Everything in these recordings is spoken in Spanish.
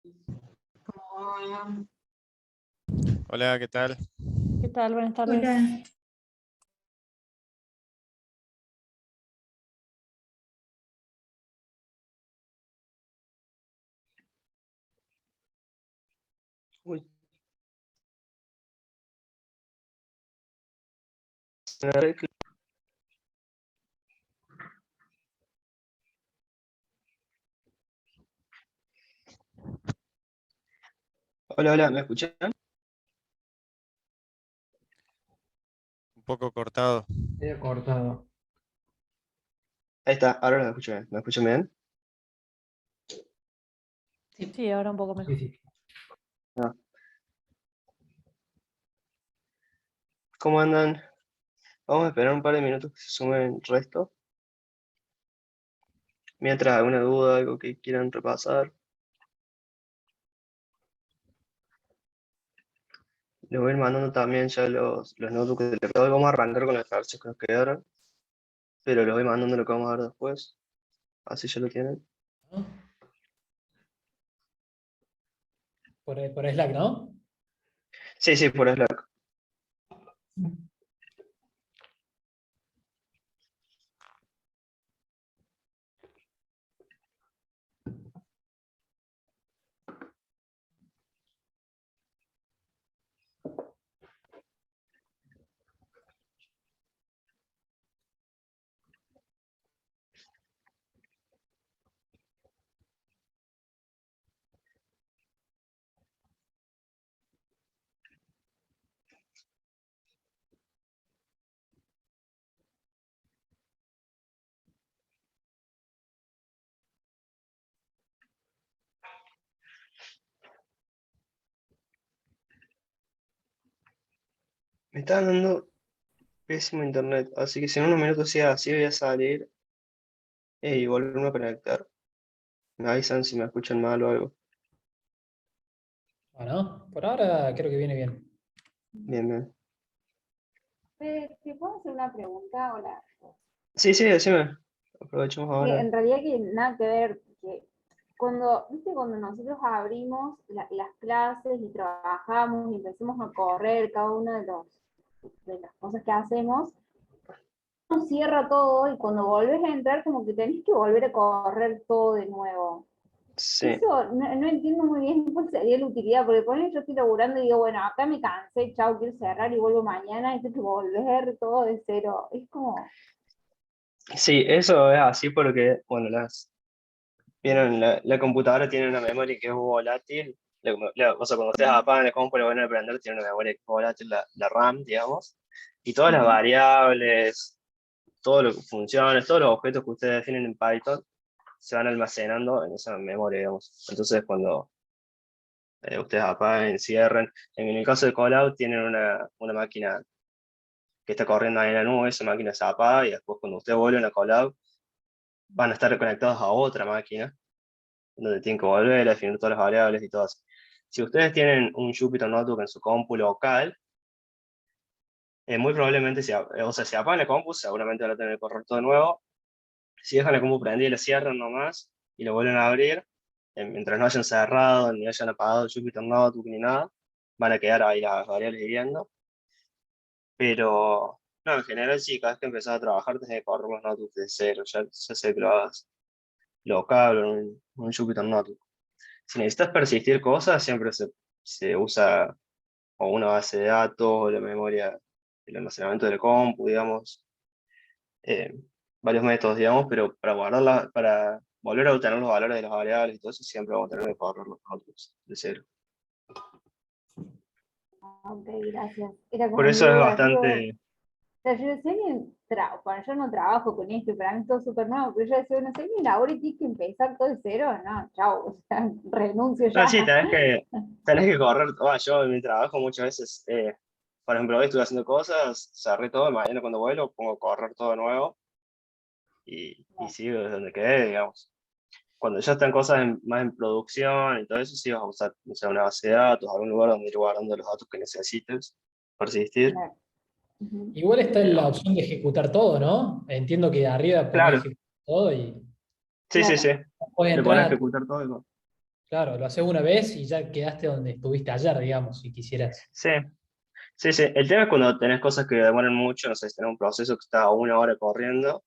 Hola. Hola, ¿qué tal? ¿Qué tal? Buenas tardes. Hola. Uy, hola, hola, ¿me escuchan? Un poco cortado. Medio cortado. Ahí está, ahora lo escucho bien. ¿Me escuchan bien? Sí, ahora un poco mejor. Sí, sí. ¿Cómo andan? Vamos a esperar un par de minutos que se sumen el resto. Mientras alguna duda, algo que quieran repasar. Les voy a ir mandando también ya los notebooks del hoy. Vamos a arrancar con las ejercicios que nos quedaron. Pero los voy mandando lo que vamos a ver después. Así ya lo tienen. ¿No? Por Slack, ¿no? Sí, sí, por Slack. Me está dando pésimo internet. Así que si en unos minutos sea así, voy a salir y volverme a conectar. Me avisan si me escuchan mal o algo. Bueno, por ahora creo que viene bien. Bien, bien. ¿Te puedo hacer una pregunta? Hola. Sí, sí, decime. Aprovechemos Que ahora. en realidad que nada que ver, que ¿viste cuando nosotros abrimos las clases y trabajamos y empecemos a correr cada una de las cosas que hacemos, nos cierra todo y cuando volvés a entrar como que tenés que volver a correr todo de nuevo? Sí. Eso no entiendo muy bien cuál sería la utilidad, porque ponen yo estoy laburando y digo, bueno, acá me cansé, chao, quiero cerrar y vuelvo mañana, y tengo que volver todo de cero. Es como, Sí, eso es así porque, bueno, vieron, la computadora tiene una memoria que es volátil. O sea, cuando ustedes apagan el compu y lo van a prender, tiene una memoria que es volátil, la RAM, digamos. Y todas las variables, todos los funciones, todos los objetos que ustedes definen en Python se van almacenando en esa memoria, digamos. Entonces, cuando ustedes apagan, cierren, en el caso de Callout tienen una máquina que está corriendo ahí en la nube, esa máquina se apaga y después cuando ustedes vuelven a Callout van a estar conectados a otra máquina, donde tienen que volver a definir todas las variables y todo eso. Si ustedes tienen un Jupyter Notebook en su compu local, muy probablemente, o sea, si apagan la compu, seguramente van a tener que correr todo de nuevo. Si dejan la compu prendida y la cierran nomás, y lo vuelven a abrir, mientras no hayan cerrado, ni hayan apagado el Jupyter Notebook ni nada, van a quedar ahí las variables viviendo. Pero, no, en general sí, cada vez que empezás a trabajar tenés que correr los notebooks de cero, ya sé que lo hagas local o en un Jupyter Notebook. Si necesitas persistir cosas, siempre se usa o una base de datos, o la memoria, el almacenamiento del compu, digamos, eh, varios métodos, digamos, pero para volver a obtener los valores de las variables y todo eso, siempre vamos a tener que correr los notebooks de cero. ok, gracias. Era como Por mi eso es duda, digo, bastante. o sea, yo decía, bueno, yo no trabajo con esto, para mí es todo súper nuevo, pero yo decía, no sé, mi labor y tienes que empezar todo de cero, no, chao, o sea, renuncio No, sí, ya. tenés que correr. Yo en mi trabajo muchas veces, por ejemplo, hoy estuve haciendo cosas, cerré todo, mañana cuando vuelo pongo a correr todo de nuevo y sigo desde donde quedé, digamos. Cuando ya están cosas más en producción y todo eso, sí vas a usar, o sea, una base de datos, algún lugar donde ir guardando los datos que necesites, persistir. Claro. Ujú. Igual está la Pero, opción de ejecutar todo, ¿no? Entiendo que arriba ponés claro, ejecutar todo y sí, sí, Claro. sí. puedes Le pones a entrar. ejecutar todo. Claro, lo haces una vez y ya quedaste donde estuviste ayer, digamos, si quisieras. Sí, sí, sí. El tema es cuando tenés cosas que demoran mucho, no sé, si tenés un proceso que está a 1 hora corriendo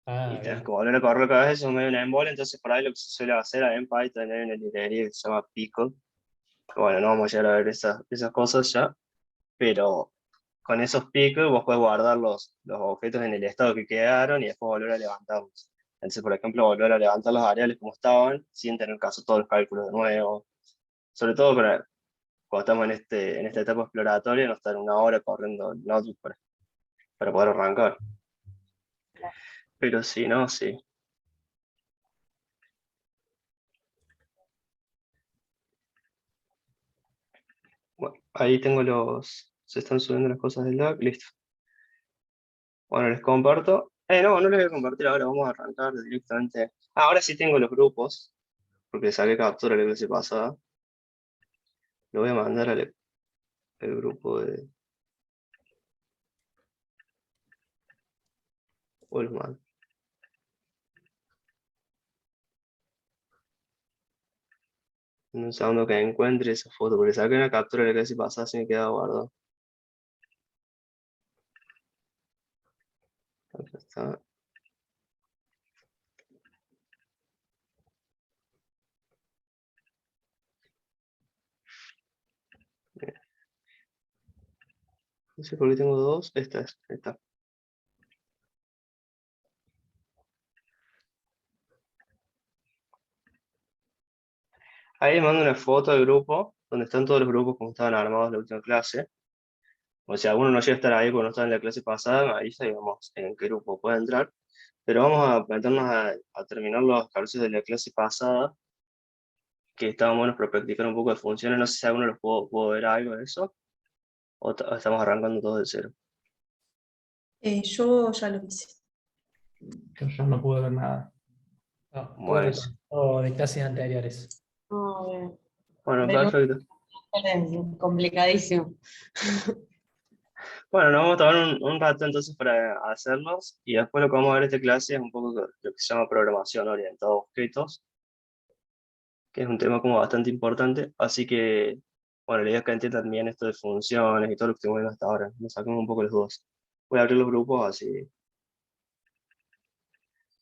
y Ah, tenés que bien. volver a correr cada vez, eso es medio una embolia, entonces por ahí lo que se suele hacer en Python hay una librería que se llama Pickle. Bueno, no vamos a llegar a ver esas cosas ya, pero con esos pickles vos podés guardar los objetos en el estado que quedaron y después volver a levantarlos. Entonces, por ejemplo, volver a levantar los areales como estaban, sin tener que hacer todos los cálculos de nuevo. Sobre todo cuando estamos en esta etapa exploratoria, no estar 1 hora corriendo el notebook para poder arrancar. Pero sí, no, sí. Bueno, ahí tengo se están subiendo las cosas del log, listo. Bueno, les comparto. No, no les voy a compartir ahora, vamos a arrancar directamente. Ahora sí tengo los grupos, porque saqué captura la clase pasada. Lo voy a mandar al grupo de Wallman. En un segundo que encuentre esa foto, porque saqué una captura de la clase pasada, así me queda guardado. Acá está. Bien. No sé por qué tengo dos. Esta es, esta. Ahí les mando una foto del grupo, donde están todos los grupos como estaban armados en la última clase. O sea, alguno no llega a estar ahí porque no estaba en la clase pasada, me avisa y vamos en qué grupo puede entrar. Pero vamos a meternos a terminar los ejercicios de la clase pasada, que estábamos buenos para practicar un poco de funciones. No sé si alguno los puedo ver algo de eso, o estamos arrancando todo de cero. Yo ya lo hice. Yo no pude ver nada. No, todo Bueno, retomado de clases anteriores. No, bien. bueno, De nuevo, perfecto. es complicadísimo. Bueno, nos vamos a tomar un rato entonces para hacerlos y después lo que vamos a ver en esta clase es un poco lo que se llama programación orientada a objetos, que es un tema como bastante importante, así que, bueno, la idea es que entiendan bien esto de funciones y todo lo que estuvimos viendo hasta ahora, nos sacamos un poco las dudas. Voy a abrir los grupos así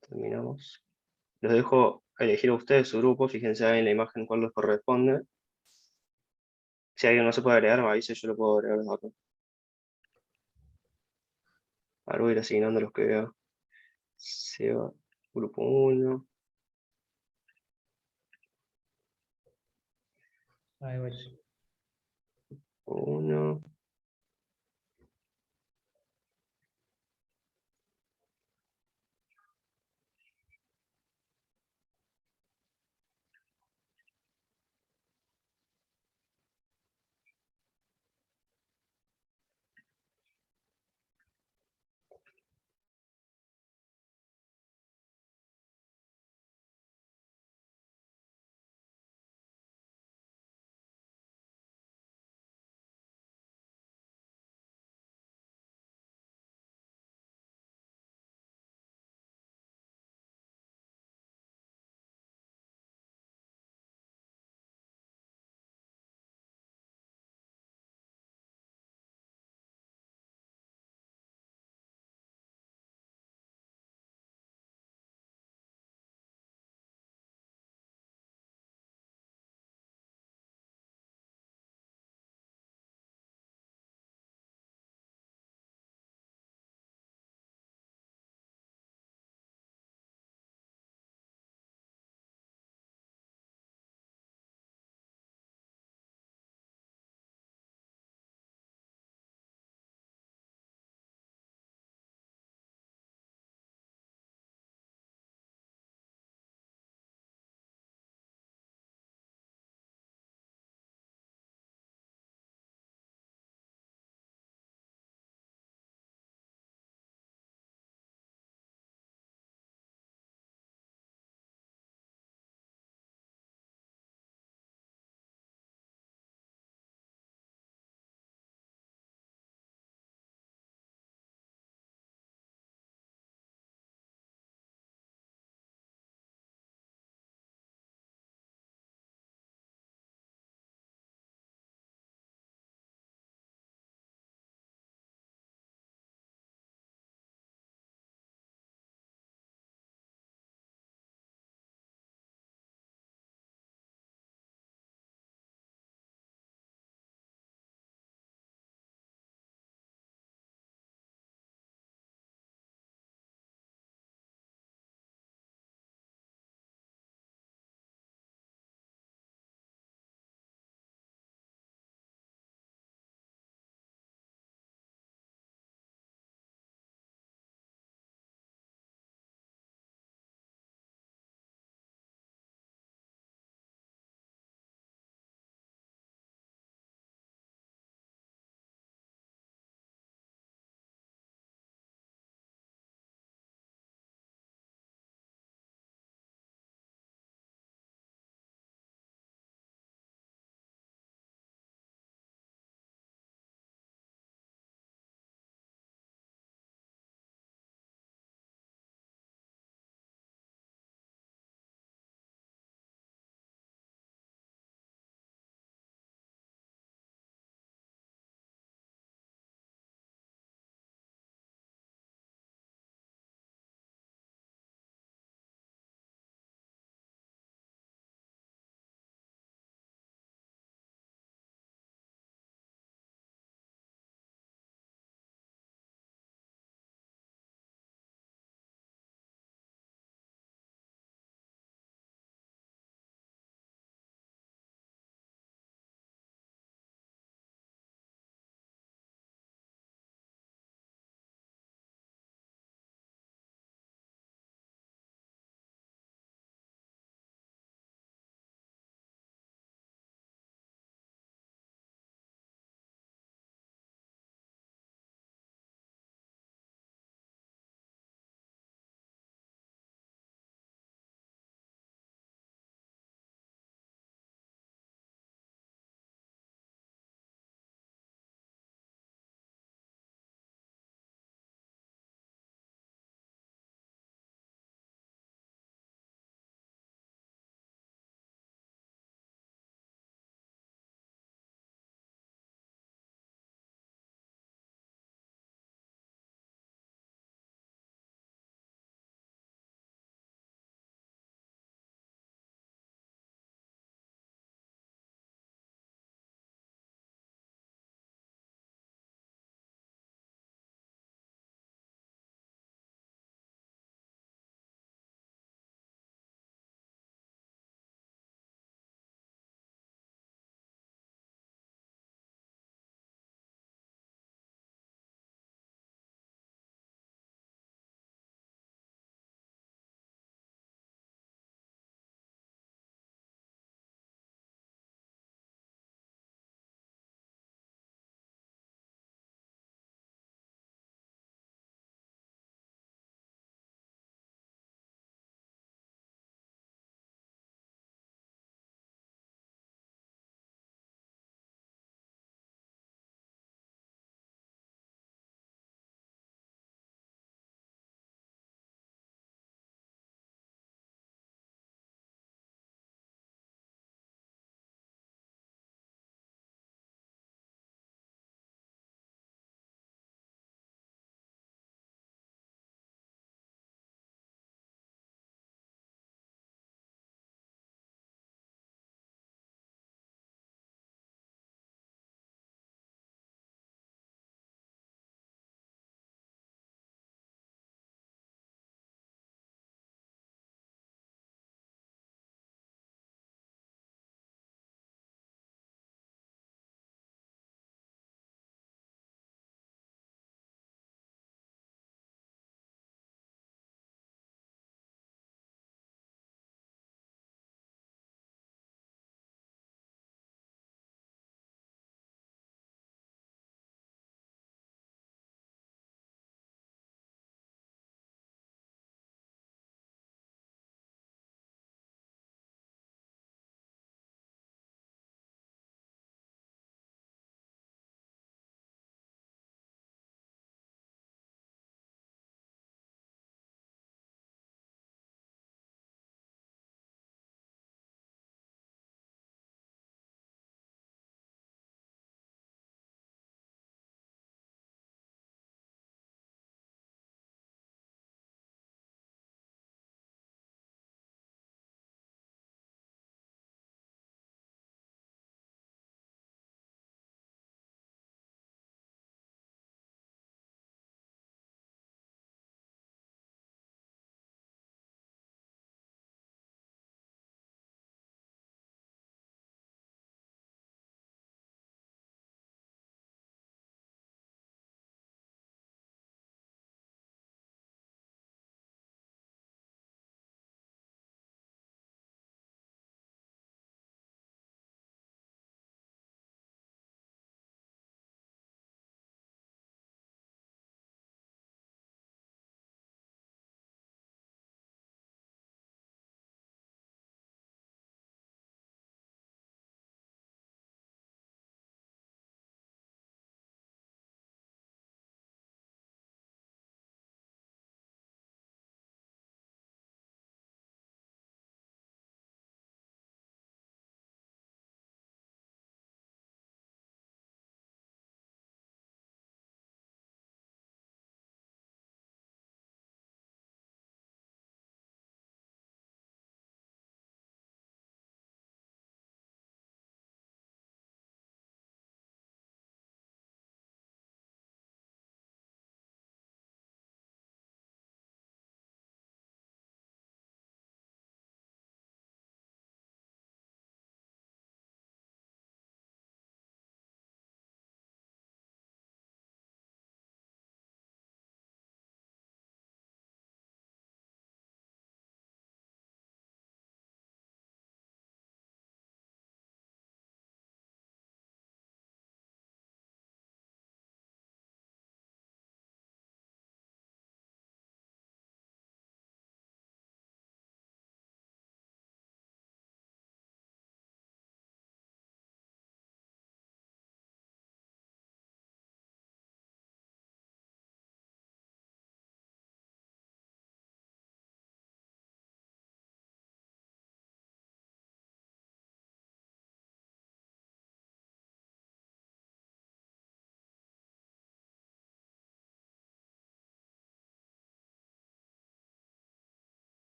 terminamos. Los dejo elegir a ustedes su grupo, fíjense ahí en la imagen cuál les corresponde. Si alguien no se puede agregar, me avisa, yo lo puedo agregar desde acá. Ahora voy a ir asignando los que veo. Seba, grupo 1. Ahí voy. Uno.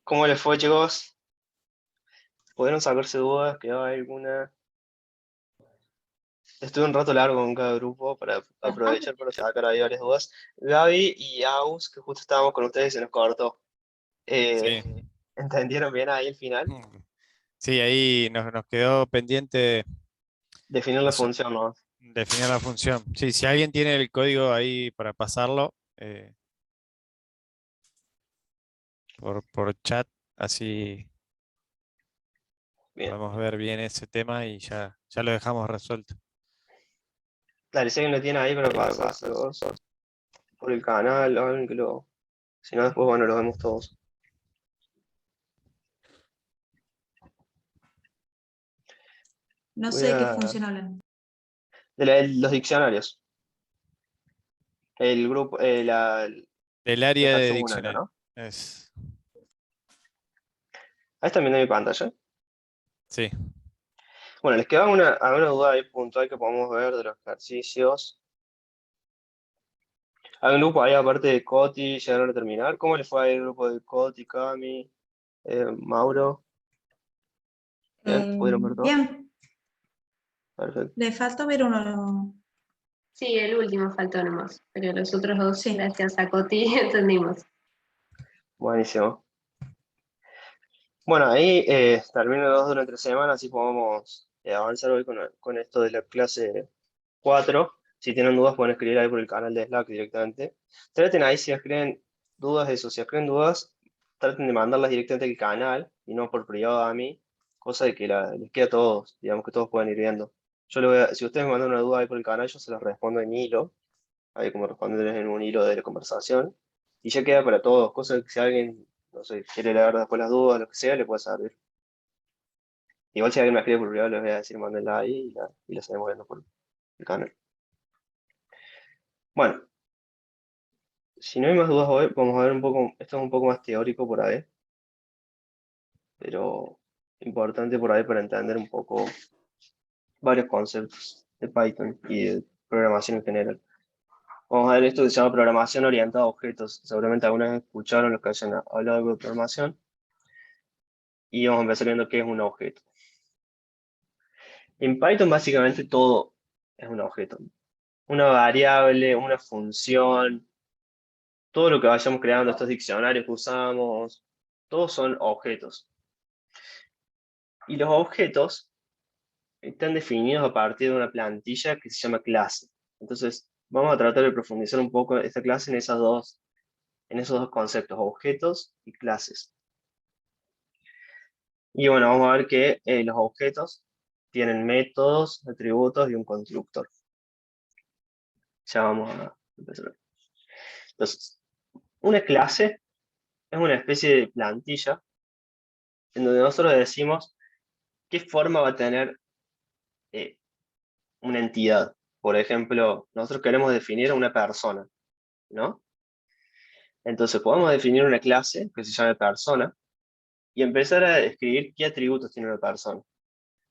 ¿Cómo les fue, chicos? ¿Pudieron sacarse dudas? ¿Quedó alguna? Estuve un rato largo con cada grupo para aprovechar para sacar ahí varias dudas. Gaby y Aus, que justo estábamos con ustedes y se nos cortó. Sí. ¿Entendieron bien ahí el final? Sí, ahí nos quedó pendiente Definir la eso, función, ¿no? definir la función. Sí, si alguien tiene el código ahí para pasarlo por chat, así Bien. podemos ver bien ese tema y ya lo dejamos resuelto. Dale, si alguien lo tiene ahí para pasarlo por el canal o alguien que lo... Si no, después, bueno, lo vemos todos. No Voy sé de qué a- función hablan. los diccionarios. El grupo, Del me área de faltó una acá, diccionario. ¿no? Es, Ahí están viendo mi pantalla. sí. Bueno, les queda alguna duda ahí puntual que podemos ver de los ejercicios. ¿Hay un grupo ahí aparte de Coti? ¿Llegaron a terminar? ¿Cómo les fue ahí el grupo de Coti, Cami, Mauro? ¿Bien? ¿Pudieron ver todo? Bien, Perfecto. le faltó ver uno. Sí, el último faltó nomás, pero los otros dos, Sí. gracias a Coti, entendimos. Buenísimo. Bueno, ahí termino los dos durante la semana, así podemos avanzar hoy con esto de la clase 4. Si tienen dudas pueden escribir ahí por el canal de Slack directamente. Traten ahí si escriben dudas, eso, si escriben dudas, traten de mandarlas directamente al canal y no por privado a mí, cosa de que les quede a todos, digamos que todos puedan ir viendo. Yo le voy a, si ustedes me mandan una duda ahí por el canal, yo se las respondo en hilo, ahí como responderles en un hilo de la conversación, y ya queda para todos, cosa de que si alguien, no sé, quiere leer después las dudas, lo que sea, le puede servir. Igual si alguien me escribe por privado, les voy a decir, mándenla ahí y la seguimos viendo por el canal. Bueno, si no hay más dudas hoy, vamos a ver un poco, esto es un poco más teórico por ahí, pero importante por ahí para entender un poco varios conceptos de Python y de programación en general. Vamos a ver esto que se llama programación orientada a objetos. Seguramente alguna vez escucharon los que hayan hablado algo de programación. Y vamos a empezar viendo qué es un objeto. En Python básicamente todo es un objeto. Una variable, una función, todo lo que vayamos creando, estos diccionarios que usamos, todos son objetos. Y los objetos están definidos a partir de una plantilla que se llama clase. Entonces, vamos a tratar de profundizar un poco esta clase en esos dos conceptos, objetos y clases. Y bueno, vamos a ver que los objetos tienen métodos, atributos y un constructor. Ya vamos a empezar. Entonces, una clase es una especie de plantilla en donde nosotros decimos qué forma va a tener eh, una entidad. Por ejemplo, nosotros queremos definir a una persona, ¿no? Entonces podemos definir una clase que se llame persona y empezar a describir qué atributos tiene una persona.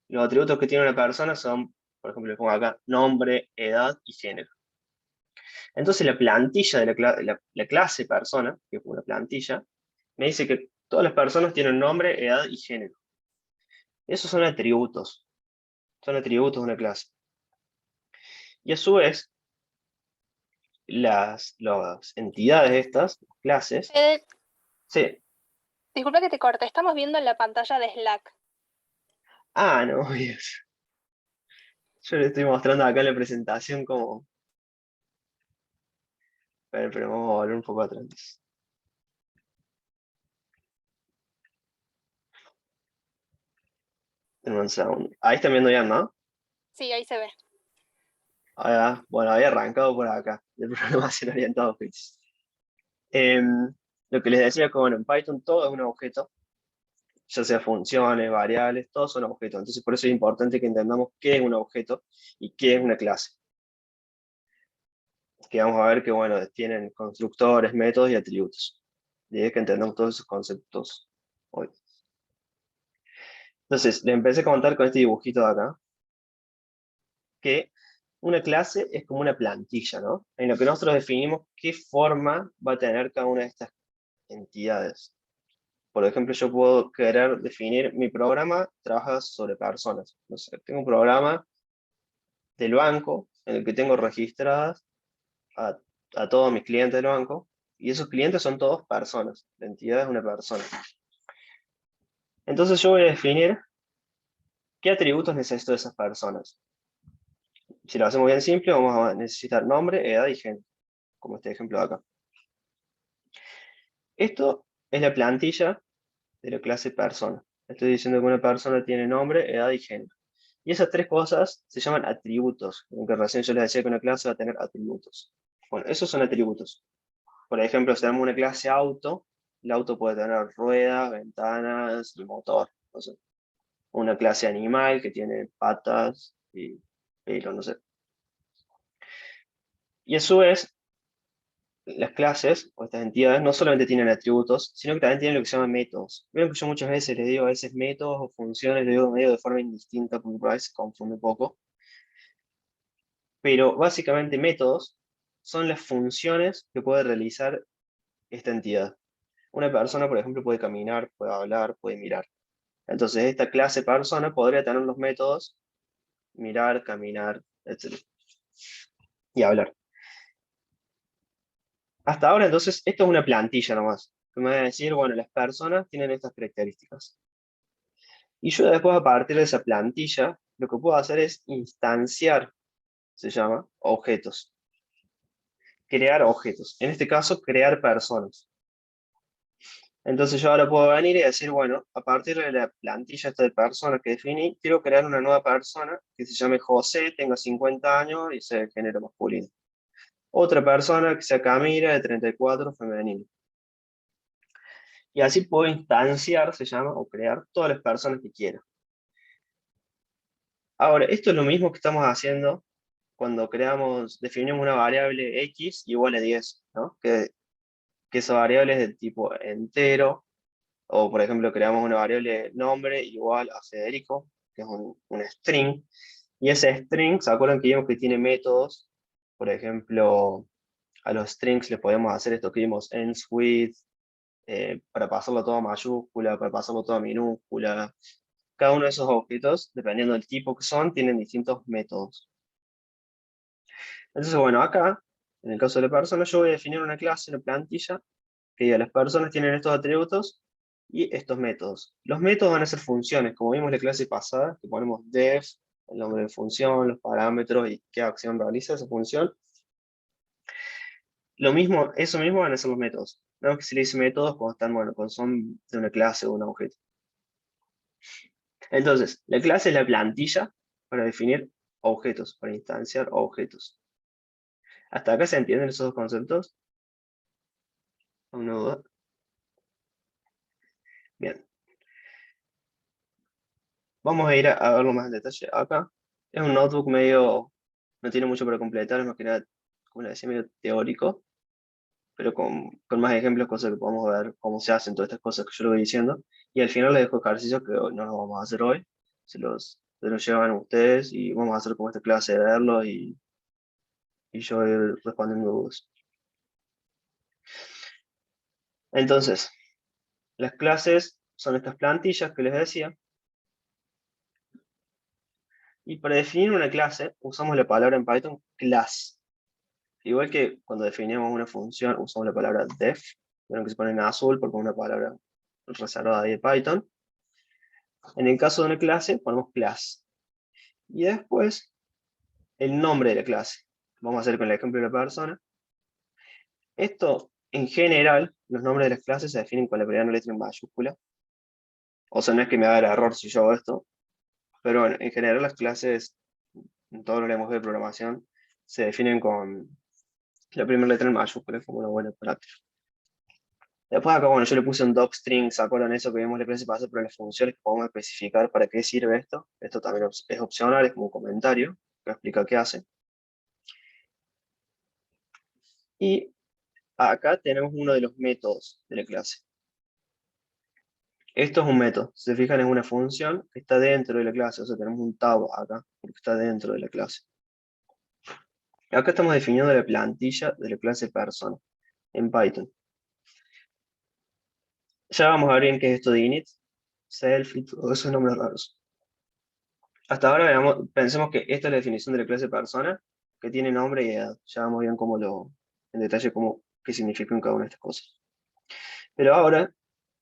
Los atributos que tiene una persona son, por ejemplo, le pongo acá, nombre, edad y género. Entonces la plantilla de la clase persona, que es una plantilla, me dice que todas las personas tienen nombre, edad y género. Esos son atributos de una clase. Y a su vez, las entidades estas, las clases, Fede, sí. disculpa que te corte, estamos viendo en la pantalla de Slack. Ah, no, Dios. Yo le estoy mostrando acá en la presentación como... Pero vamos a volver un poco atrás. Denme un segundo. Ahí están viendo ya, ¿no? Sí, ahí se ve. Bueno, había arrancado por acá, de programación orientada a objetos. Lo que les decía que, bueno, en Python todo es un objeto, ya sea funciones, variables, todos son objetos. Entonces, por eso es importante que entendamos qué es un objeto y qué es una clase. Que vamos a ver que, bueno, tienen constructores, métodos y atributos. Y es que entendamos todos esos conceptos hoy. Entonces, le empecé a contar con este dibujito de acá, que una clase es como una plantilla, ¿no? En lo que nosotros definimos qué forma va a tener cada una de estas entidades. Por ejemplo, yo puedo querer definir mi programa, trabaja sobre personas. No sé, tengo un programa del banco en el que tengo registradas a, a todos mis clientes del banco, y esos clientes son todos personas. La entidad es una persona. Entonces yo voy a definir qué atributos necesito de esas personas. Si lo hacemos bien simple, vamos a necesitar nombre, edad y género, como este ejemplo de acá. Esto es la plantilla de la clase persona. Estoy diciendo que una persona tiene nombre, edad y género. Y esas tres cosas se llaman atributos, aunque recién yo les decía que una clase va a tener atributos. Bueno, esos son atributos. Por ejemplo, si tenemos una clase auto, el auto puede tener ruedas, ventanas y motor. No sé. Una clase animal que tiene patas y pelo, no sé. Y a su vez, las clases o estas entidades no solamente tienen atributos, sino que también tienen lo que se llama métodos. Vieron que yo muchas veces les digo a veces métodos o funciones, les digo medio de forma indistinta porque por ahí se confunde un poco. Pero básicamente métodos son las funciones que puede realizar esta entidad. Una persona, por ejemplo, puede caminar, puede hablar, puede mirar. Entonces, esta clase persona podría tener los métodos mirar, caminar, etc. Y hablar. Hasta ahora, entonces, esto es una plantilla nomás. Que me va a decir, bueno, las personas tienen estas características. Y yo después, a partir de esa plantilla, lo que puedo hacer es instanciar, se llama, objetos. Crear objetos. En este caso, crear personas. Entonces yo ahora puedo venir y decir, bueno, a partir de la plantilla esta de personas que definí, quiero crear una nueva persona que se llame José, tenga 50 años y sea de género masculino. Otra persona que sea Camila, de 34, femenino. Y así puedo instanciar, se llama, o crear todas las personas que quiera. Ahora, esto es lo mismo que estamos haciendo cuando definimos una variable x igual a 10, ¿no? Que esa variable es del tipo entero, o por ejemplo creamos una variable nombre igual a Federico, que es un string, y ese string, ¿se acuerdan que vimos que tiene métodos? Por ejemplo, a los strings le podemos hacer esto que vimos, ends with, para pasarlo todo a mayúscula, para pasarlo todo a minúscula. Cada uno de esos objetos, dependiendo del tipo que son, tienen distintos métodos. Entonces, bueno, acá, en el caso de la persona, yo voy a definir una clase, una plantilla, que diga, las personas tienen estos atributos y estos métodos. Los métodos van a ser funciones, como vimos en la clase pasada, que ponemos def, el nombre de función, los parámetros y qué acción realiza esa función. Lo mismo, eso mismo van a ser los métodos. No que se le dice métodos cuando están, bueno, cuando son de una clase o un objeto. Entonces, la clase es la plantilla para definir objetos, para instanciar objetos. ¿Hasta acá se entienden esos dos conceptos? ¿Alguna duda? Bien. Vamos a ir a verlo más en detalle acá. Es un notebook medio, no tiene mucho para completar, es más que nada, como le decía, medio teórico, pero con más ejemplos, cosas que podemos ver cómo se hacen todas estas cosas que yo lo voy diciendo. Y al final les dejo ejercicios que no los vamos a hacer hoy, se los llevan ustedes y vamos a hacer como esta clase de verlos y yo voy a ir respondiendo dudas. Entonces, las clases son estas plantillas que les decía. Y para definir una clase, usamos la palabra en Python class. Igual que cuando definimos una función, usamos la palabra def, vieron que se pone en azul porque es una palabra reservada de Python. En el caso de una clase, ponemos class. Y después, el nombre de la clase. Vamos a hacer con el ejemplo de la persona. Esto, en general, los nombres de las clases se definen con la primera letra en mayúscula. O sea, no es que me haga error si yo hago esto. Pero bueno, en general las clases, en todos los lenguajes de programación, se definen con la primera letra en mayúscula, como una buena práctica. Después acá, bueno, yo le puse un docstring, ¿se acuerdan eso que vimos en la clase pasada? Pero las funciones que podemos especificar para qué sirve esto. Esto también es opcional, es como un comentario que explica qué hace. Y acá tenemos uno de los métodos de la clase. Esto es un método, si se fijan es una función que está dentro de la clase, o sea tenemos un tab acá, porque está dentro de la clase. Acá estamos definiendo la plantilla de la clase persona, en Python. Ya vamos a ver bien qué es esto de init, self y todos esos nombres raros. Hasta ahora pensemos que esta es la definición de la clase persona, que tiene nombre y edad. Ya vamos bien en detalle qué significan cada una de estas cosas. Pero ahora,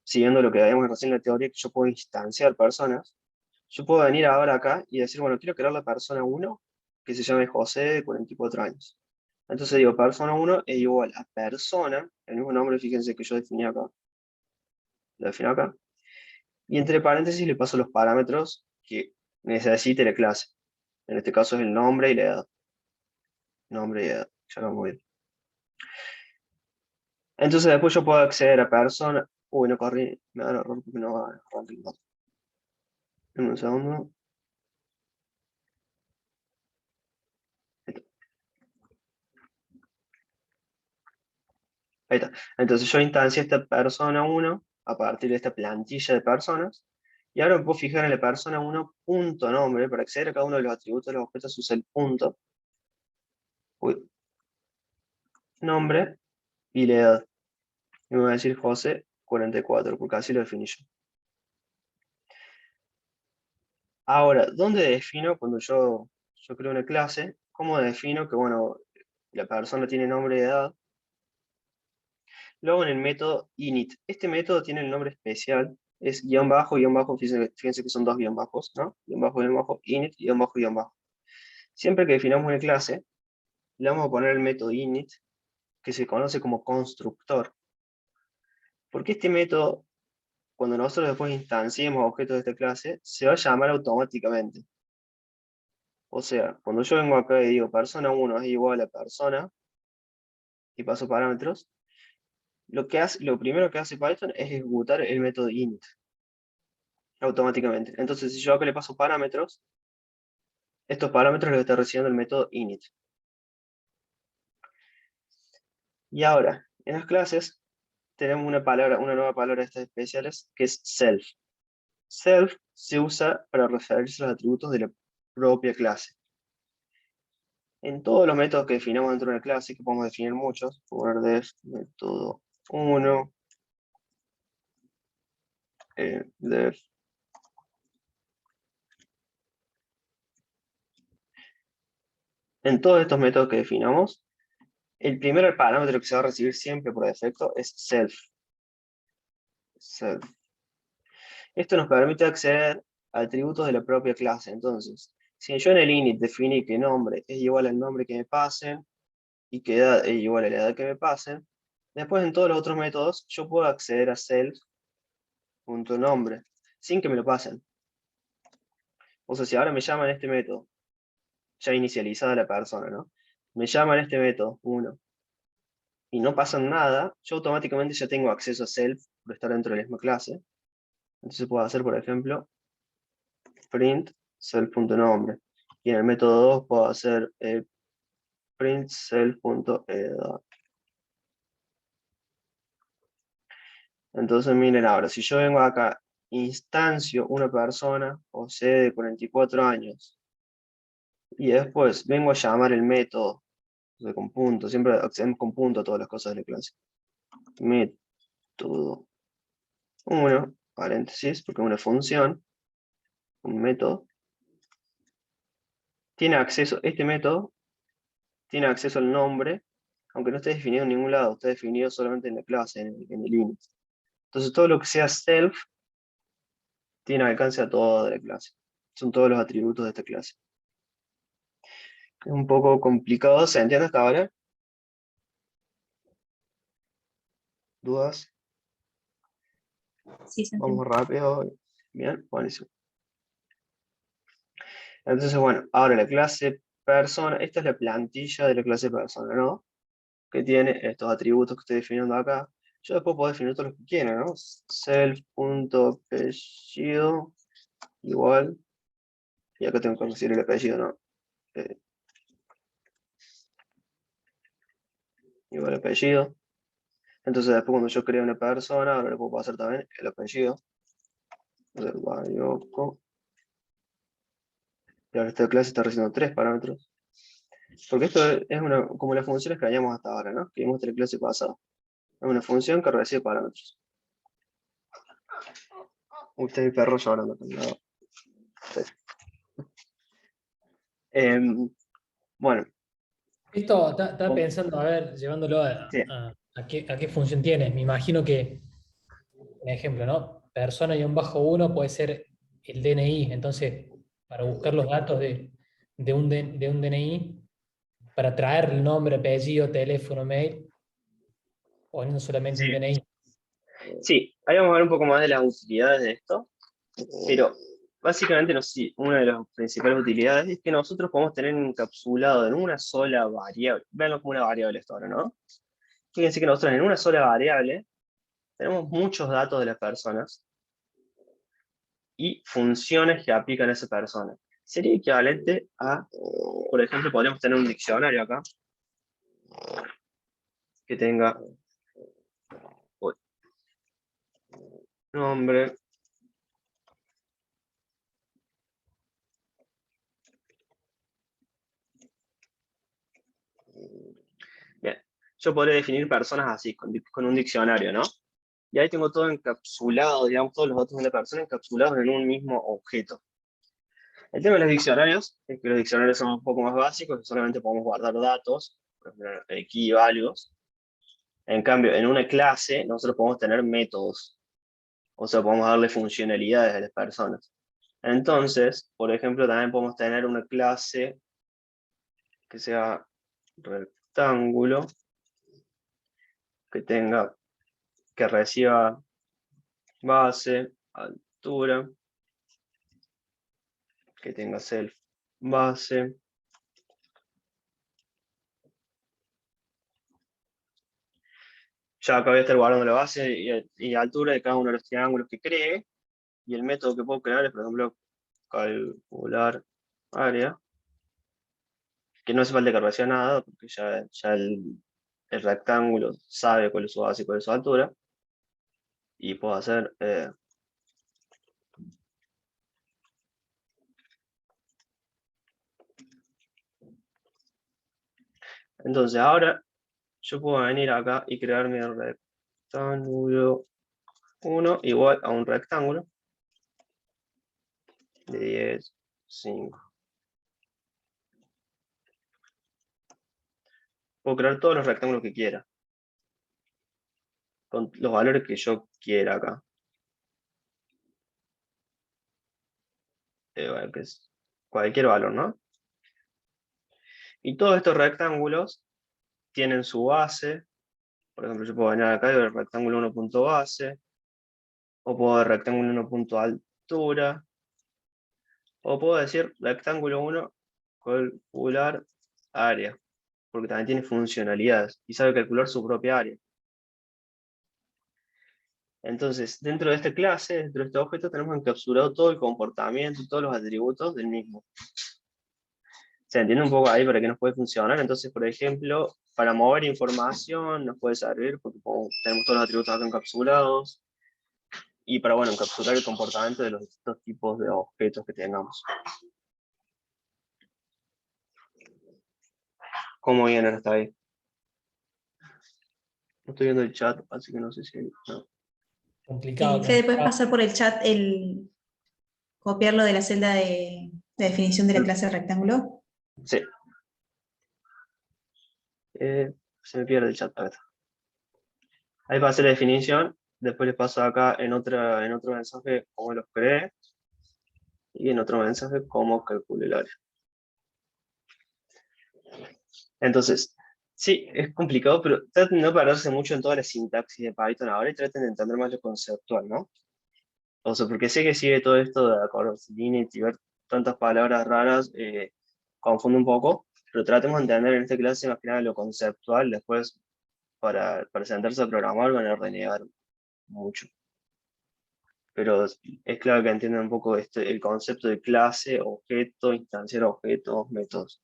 siguiendo lo que habíamos recién en la teoría, que yo puedo instanciar personas, yo puedo venir ahora acá y decir, bueno, quiero crear la persona 1, que se llame José, de 44 años. Entonces digo, persona 1 es igual a persona, el mismo nombre, fíjense que yo definí acá, lo defino acá, y entre paréntesis le paso los parámetros que necesite la clase. En este caso es el nombre y la edad. Nombre y edad, ya lo vamos a ver. Entonces después yo puedo acceder a persona. Uy, no corrí, me da error porque no va a arrancar. En un segundo. Ahí está. Entonces yo instancié esta persona 1 a partir de esta plantilla de personas. Y ahora me puedo fijar en la persona 1 punto nombre. Para acceder a cada uno de los atributos de los objetos usa el punto. Uy, nombre y la edad. Y me voy a decir José 44, porque así lo definí yo. Ahora, ¿dónde defino cuando yo creo una clase? ¿Cómo defino que, bueno, la persona tiene nombre y edad? Luego en el método init. Este método tiene el nombre especial, es guión bajo, fíjense que son dos guión bajos, ¿no? Guión bajo, init, guión bajo, guión bajo. Siempre que definamos una clase, le vamos a poner el método init, que se conoce como constructor. Porque este método, cuando nosotros después instanciemos objetos de esta clase, se va a llamar automáticamente. O sea, cuando yo vengo acá y digo persona 1 es igual a persona, y paso parámetros, lo primero que hace Python es ejecutar el método init automáticamente. Entonces, si yo acá le paso parámetros, estos parámetros los está recibiendo el método init. Y ahora, en las clases, tenemos una nueva palabra de estas especiales, que es self. Self se usa para referirse a los atributos de la propia clase. En todos los métodos que definamos dentro de una clase, que podemos definir muchos, poner def método 1, def. En todos estos métodos que definamos, el primer parámetro que se va a recibir siempre por defecto es self. Self. Esto nos permite acceder a atributos de la propia clase. Entonces, si yo en el init definí que nombre es igual al nombre que me pasen y que edad es igual a la edad que me pasen, después en todos los otros métodos yo puedo acceder a self.nombre sin que me lo pasen. O sea, si ahora me llaman este método, ya inicializada la persona, ¿no? Me llaman este método 1 y no pasan nada, yo automáticamente ya tengo acceso a self por estar dentro de la misma clase. Entonces puedo hacer, por ejemplo, print self.nombre. Y en el método 2 puedo hacer print self.edad. Entonces miren ahora, si yo vengo acá, instancio una persona, José de 44 años, y después vengo a llamar el método, o sea, con punto, siempre accedemos con punto a todas las cosas de la clase. Método 1, paréntesis, porque es una función, un método, este método tiene acceso al nombre, aunque no esté definido en ningún lado, está definido solamente en la clase, en el init. Entonces todo lo que sea self tiene alcance a toda la clase. Son todos los atributos de esta clase. Es un poco complicado, ¿se entiende hasta ahora? ¿Dudas? Sí, se entiende. Vamos rápido. Bien, buenísimo. Entonces, bueno, ahora la clase persona, esta es la plantilla de la clase persona, ¿no? Que tiene estos atributos que estoy definiendo acá. Yo después puedo definir todo lo que quiera, ¿no? Self.apellido igual, y acá tengo que recibir el apellido, ¿no? Igual apellido. Entonces después cuando yo creo una persona, ahora le puedo pasar también el apellido. Bayoko. Y ahora esta clase está recibiendo 3 parámetros. Porque esto es como las funciones que hayamos hasta ahora, ¿no? Que vimos en la clase pasada. Es una función que recibe parámetros. Usted es mi perro llorando. No. Sí. Bueno, Esto estaba pensando, a ver, llevándolo sí, a qué función tiene. Me imagino que, un ejemplo, ¿no? Persona-1 puede ser el DNI. Entonces, para buscar los datos de un DNI, para traer el nombre, apellido, teléfono, mail, poniendo solamente un sí, DNI. sí, ahí vamos a ver un poco más de las utilidades de esto, pero básicamente una de las principales utilidades es que nosotros podemos tener encapsulado en una sola variable, véanlo como una variable esto ahora, ¿no? Fíjense que nosotros en una sola variable tenemos muchos datos de las personas y funciones que aplican a esa persona. Sería equivalente a, por ejemplo, podríamos tener un diccionario acá, que tenga nombre, bien, yo podría definir personas así, con un diccionario, ¿no? Y ahí tengo todo encapsulado, digamos, todos los datos de la persona encapsulados en un mismo objeto. El tema de los diccionarios es que los diccionarios son un poco más básicos, que solamente podemos guardar datos, por ejemplo, key values. En cambio, en una clase nosotros podemos tener métodos, o sea, podemos darle funcionalidades a las personas. Entonces, por ejemplo, también podemos tener una clase que sea rectángulo, que reciba base, altura, que tenga self base, ya acá voy a estar guardando la base y altura de cada uno de los triángulos que cree, y el método que puedo crear es, por ejemplo, calcular área, que no hace falta que reciba nada, porque ya el rectángulo sabe cuál es su base y cuál es su altura, y puedo hacer entonces ahora yo puedo venir acá y crear mi rectángulo 1 igual a un rectángulo de 10, 5. Puedo crear todos los rectángulos que quiera, con los valores que yo quiera acá. Bueno, que es cualquier valor, ¿no? Y todos estos rectángulos tienen su base. Por ejemplo, yo puedo venir acá y ver rectángulo 1.base, o puedo ver rectángulo 1.altura, o puedo decir rectángulo 1 calcular área, porque también tiene funcionalidades y sabe calcular su propia área. Entonces, dentro de esta clase, dentro de este objeto, tenemos encapsulado todo el comportamiento y todos los atributos del mismo. ¿Se entiende un poco ahí para qué nos puede funcionar? Entonces, por ejemplo, para mover información nos puede servir porque tenemos todos los atributos acá encapsulados. Y para, bueno, encapsular el comportamiento de los distintos tipos de objetos que tengamos. ¿Cómo viene hasta ahí? No estoy viendo el chat, así que no sé si... No. Complicado. Fede, ¿puedes pasar por el chat copiarlo de la celda de definición de la clase rectángulo? Sí. Se me pierde el chat. A ver. Ahí pasé la definición, después les paso acá en otro mensaje cómo los creé, y en otro mensaje cómo calculé el área. Entonces, sí, es complicado, pero traten de no perderse mucho en toda la sintaxis de Python ahora y traten de entender más lo conceptual, ¿no? O sea, porque sé que sigue todo esto de acordarse Linux y ver tantas palabras raras, confunde un poco, pero tratemos de entender en esta clase más que nada lo conceptual, después para sentarse a programar van a renegar mucho. Pero es claro que entiendan un poco el concepto de clase, objeto, instanciar objetos, métodos.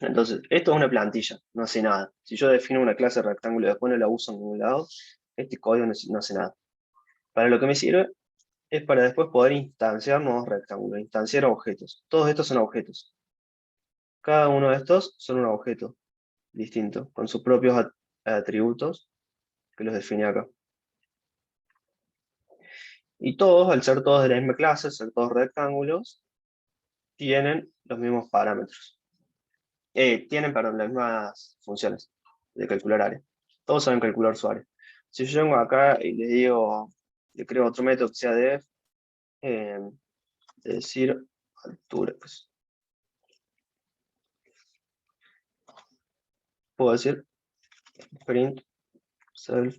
Entonces, esto es una plantilla, no hace nada. Si yo defino una clase rectángulo y después no la uso en ningún lado, este código no hace nada. Para lo que me sirve es para después poder instanciar nuevos rectángulos, instanciar objetos. Todos estos son objetos. Cada uno de estos son un objeto distinto, con sus propios atributos, que los define acá. Y todos, al ser todos de la misma clase, ser todos rectángulos, tienen los mismos parámetros. Tienen, perdón, las mismas funciones de calcular área. Todos saben calcular su área. Si yo vengo acá y le digo, le creo otro método que sea def, de decir altura, pues. Puedo decir print self.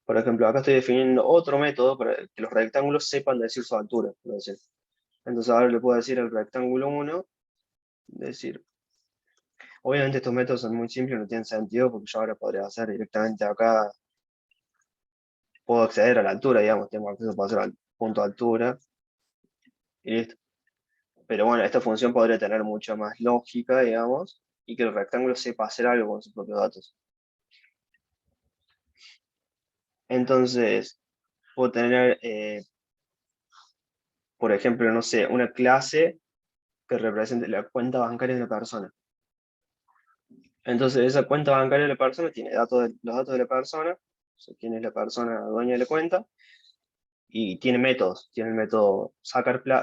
Por ejemplo, acá estoy definiendo otro método para que los rectángulos sepan decir su altura. Entonces ahora le puedo decir al rectángulo 1, decir, obviamente estos métodos son muy simples, no tienen sentido, porque yo ahora podría hacer directamente acá, puedo acceder a la altura, digamos, tengo acceso para hacer al punto de altura, y listo. Pero bueno, esta función podría tener mucha más lógica, digamos, y que el rectángulo sepa hacer algo con sus propios datos. Entonces, puedo tener, por ejemplo, no sé, una clase que represente la cuenta bancaria de la persona. Entonces, esa cuenta bancaria de la persona tiene los datos de la persona, o sea, quién es la persona dueña de la cuenta, y tiene métodos. Tiene el método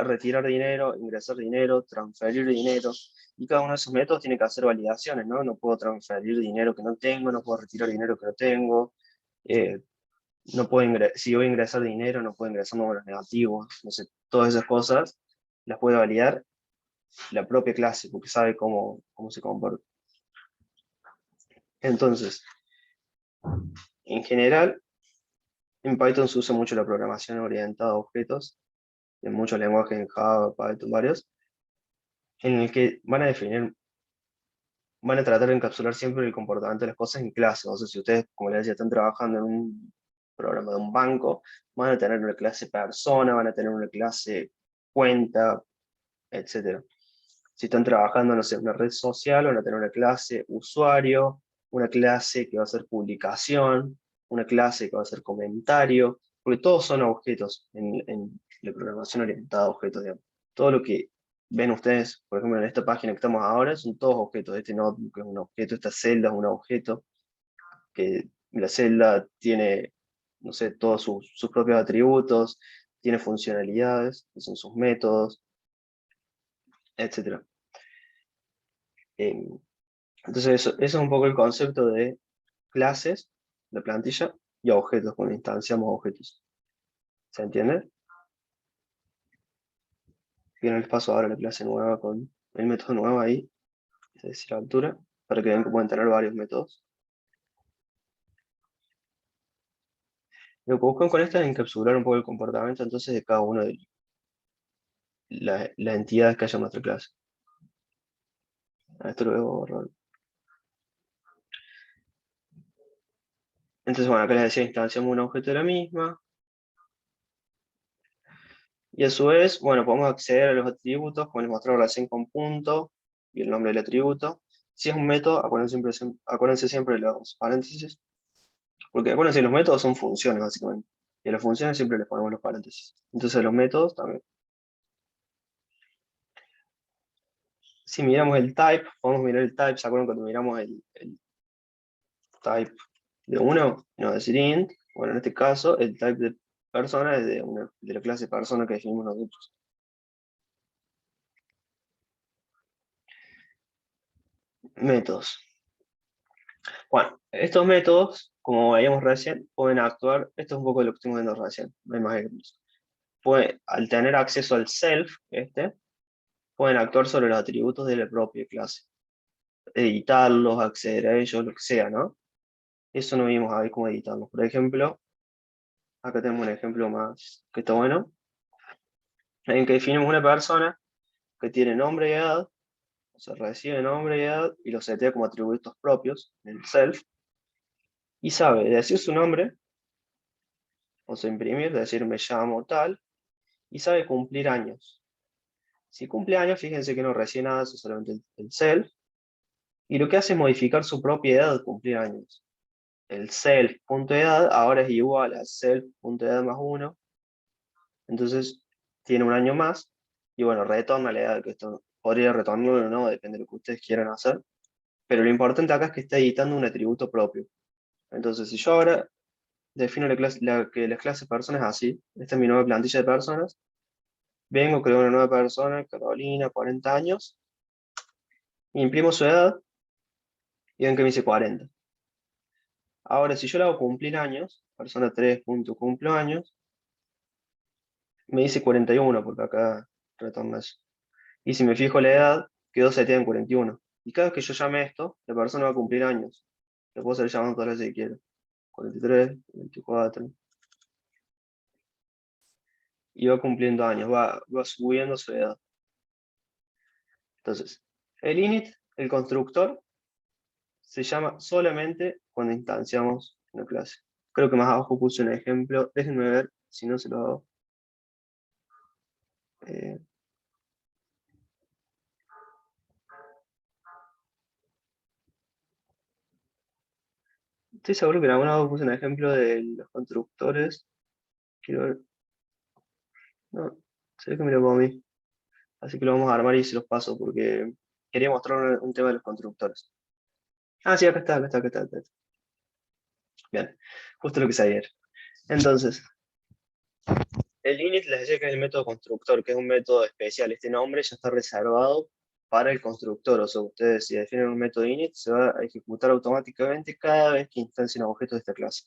retirar dinero, ingresar dinero, transferir dinero, y cada uno de esos métodos tiene que hacer validaciones, ¿no? No puedo transferir dinero que no tengo, no puedo retirar dinero que no tengo, no puedo si voy a ingresar dinero, no puedo ingresar números negativos, no sé, todas esas cosas las puede validar la propia clase, porque sabe cómo se comporta. Entonces, en general, en Python se usa mucho la programación orientada a objetos, en muchos lenguajes, en Java, Python, varios, en el que van a tratar de encapsular siempre el comportamiento de las cosas en clases. O sea, si ustedes, como les decía, están trabajando en un programa de un banco, van a tener una clase persona, van a tener una clase cuenta, etc. Si están trabajando, no sé, en una red social, van a tener una clase usuario, una clase que va a ser publicación, una clase que va a ser comentario, porque todos son objetos en la programación orientada a objetos, digamos. Todo lo que ven ustedes, por ejemplo, en esta página que estamos ahora, son todos objetos. Este notebook es un objeto, esta celda es un objeto, que la celda tiene, no sé, todos sus propios atributos, tiene funcionalidades, que son sus métodos, etc. Entonces eso es un poco el concepto de clases, de plantilla, y objetos, cuando instanciamos objetos. ¿Se entiende? Bien, les paso ahora la clase nueva con el método nuevo ahí, es decir, altura, para que vean que pueden tener varios métodos. Lo que buscan con esto es encapsular un poco el comportamiento entonces de cada una de las entidades que haya en nuestra clase. Esto lo voy a borrar. Entonces, bueno, acá les decía, instanciamos un objeto de la misma. Y a su vez, bueno, podemos acceder a los atributos, podemos mostrar relación con punto y el nombre del atributo. Si es un método, acuérdense siempre de los paréntesis, porque acuérdense, los métodos son funciones, básicamente. Y a las funciones siempre les ponemos los paréntesis. Entonces a los métodos también. Si miramos el type, podemos mirar el type, ¿se acuerdan cuando miramos el type de 1? No, decir int. Bueno, en este caso, el type de persona es de la clase persona que definimos nosotros. Métodos. Bueno, estos métodos, como veíamos recién, pueden actuar, esto es un poco de lo que estuvimos viendo recién, no hay más ejemplos. Al tener acceso al self, pueden actuar sobre los atributos de la propia clase. Editarlos, acceder a ellos, lo que sea, ¿no? Eso no vimos ahí cómo editarlos. Por ejemplo, acá tenemos un ejemplo más que está bueno, en que definimos una persona que tiene nombre y edad, o sea, recibe nombre y edad, y los setea como atributos propios, en el self, y sabe decir su nombre, o sea, imprimir, decir me llamo tal, y sabe cumplir años. Si cumple años, fíjense que no recibe nada, eso solamente el self, y lo que hace es modificar su propia edad de cumplir años. El self.edad ahora es igual a self.edad más 1, entonces tiene un año más, y bueno, retorna la edad, que esto podría retornarlo o no, depende de lo que ustedes quieran hacer, pero lo importante acá es que está editando un atributo propio. Entonces, si yo ahora defino las clases personas así. Esta es mi nueva plantilla de personas. Vengo, creo una nueva persona, Carolina, 40 años. Imprimo su edad y ven que me dice 40. Ahora, si yo le hago cumplir años, persona 3, cumplo años, me dice 41, porque acá retorna eso. Y si me fijo la edad, quedó seteada en 41. Y cada vez que yo llame esto, la persona va a cumplir años. Le puedo seguir llamando todas las veces que quiero. 43, 24. Y va cumpliendo años, va subiendo su edad. Entonces, el init, el constructor, se llama solamente cuando instanciamos una clase. Creo que más abajo puse un ejemplo. Déjenme ver si no se lo hago. Estoy seguro que en algún lado puse un ejemplo de los constructores. Quiero ver. No, se ve que me lo comí. Así que lo vamos a armar y se los paso porque quería mostrar un tema de los constructores. Ah, sí, acá está. Bien, justo lo que sabía. Entonces, el init les decía que es el método constructor, que es un método especial. Este nombre ya está reservado para el constructor. O sea, ustedes si definen un método init, se va a ejecutar automáticamente cada vez que instancien objetos de esta clase.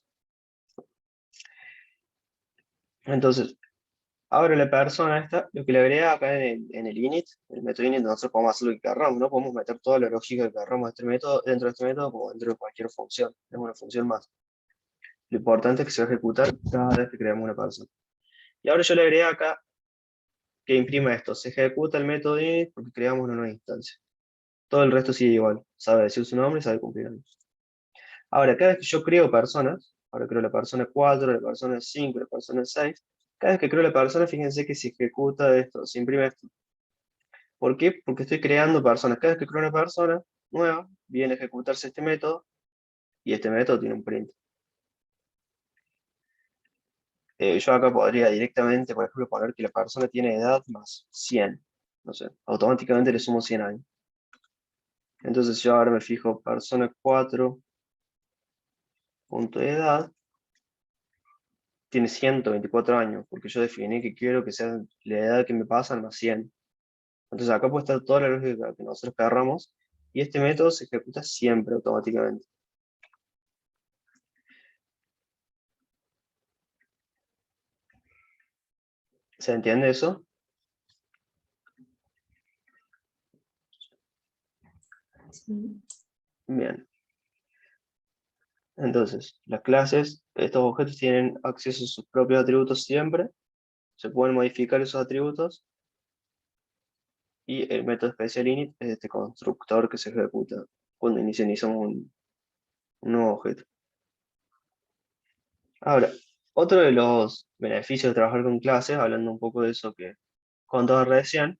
Entonces, ahora la persona esta, lo que le agrega acá en el init, el método init, nosotros podemos hacer lo que queramos, ¿no? Podemos meter toda la lógica que queramos dentro de este método como dentro de cualquier función. Es una función más. Lo importante es que se va a ejecutar cada vez que creamos una persona. Y ahora yo le agrego acá que imprima esto. Se ejecuta el método init porque creamos una nueva instancia. Todo el resto sigue igual. Sabe decir su nombre y sabe cumplir años. Ahora, cada vez que yo creo personas, ahora creo la persona 4, la persona 5, la persona 6, cada vez que creo la persona, fíjense que se ejecuta esto, se imprime esto. ¿Por qué? Porque estoy creando personas. Cada vez que creo una persona nueva, viene a ejecutarse este método, y este método tiene un print. Yo acá podría directamente, por ejemplo, poner que la persona tiene edad más 100. No sé, automáticamente le sumo 100 años. Entonces yo ahora me fijo persona 4, punto de edad, tiene 124 años, porque yo definí que quiero que sea la edad que me pasan más 100. Entonces acá puede estar toda la lógica que nosotros querramos, y este método se ejecuta siempre automáticamente. ¿Se entiende eso? Sí. Bien. Entonces, las clases, estos objetos tienen acceso a sus propios atributos siempre, se pueden modificar esos atributos, y el método especial init es este constructor que se ejecuta cuando iniciamos un nuevo objeto. Ahora, otro de los beneficios de trabajar con clases, hablando un poco de eso que contaba recién,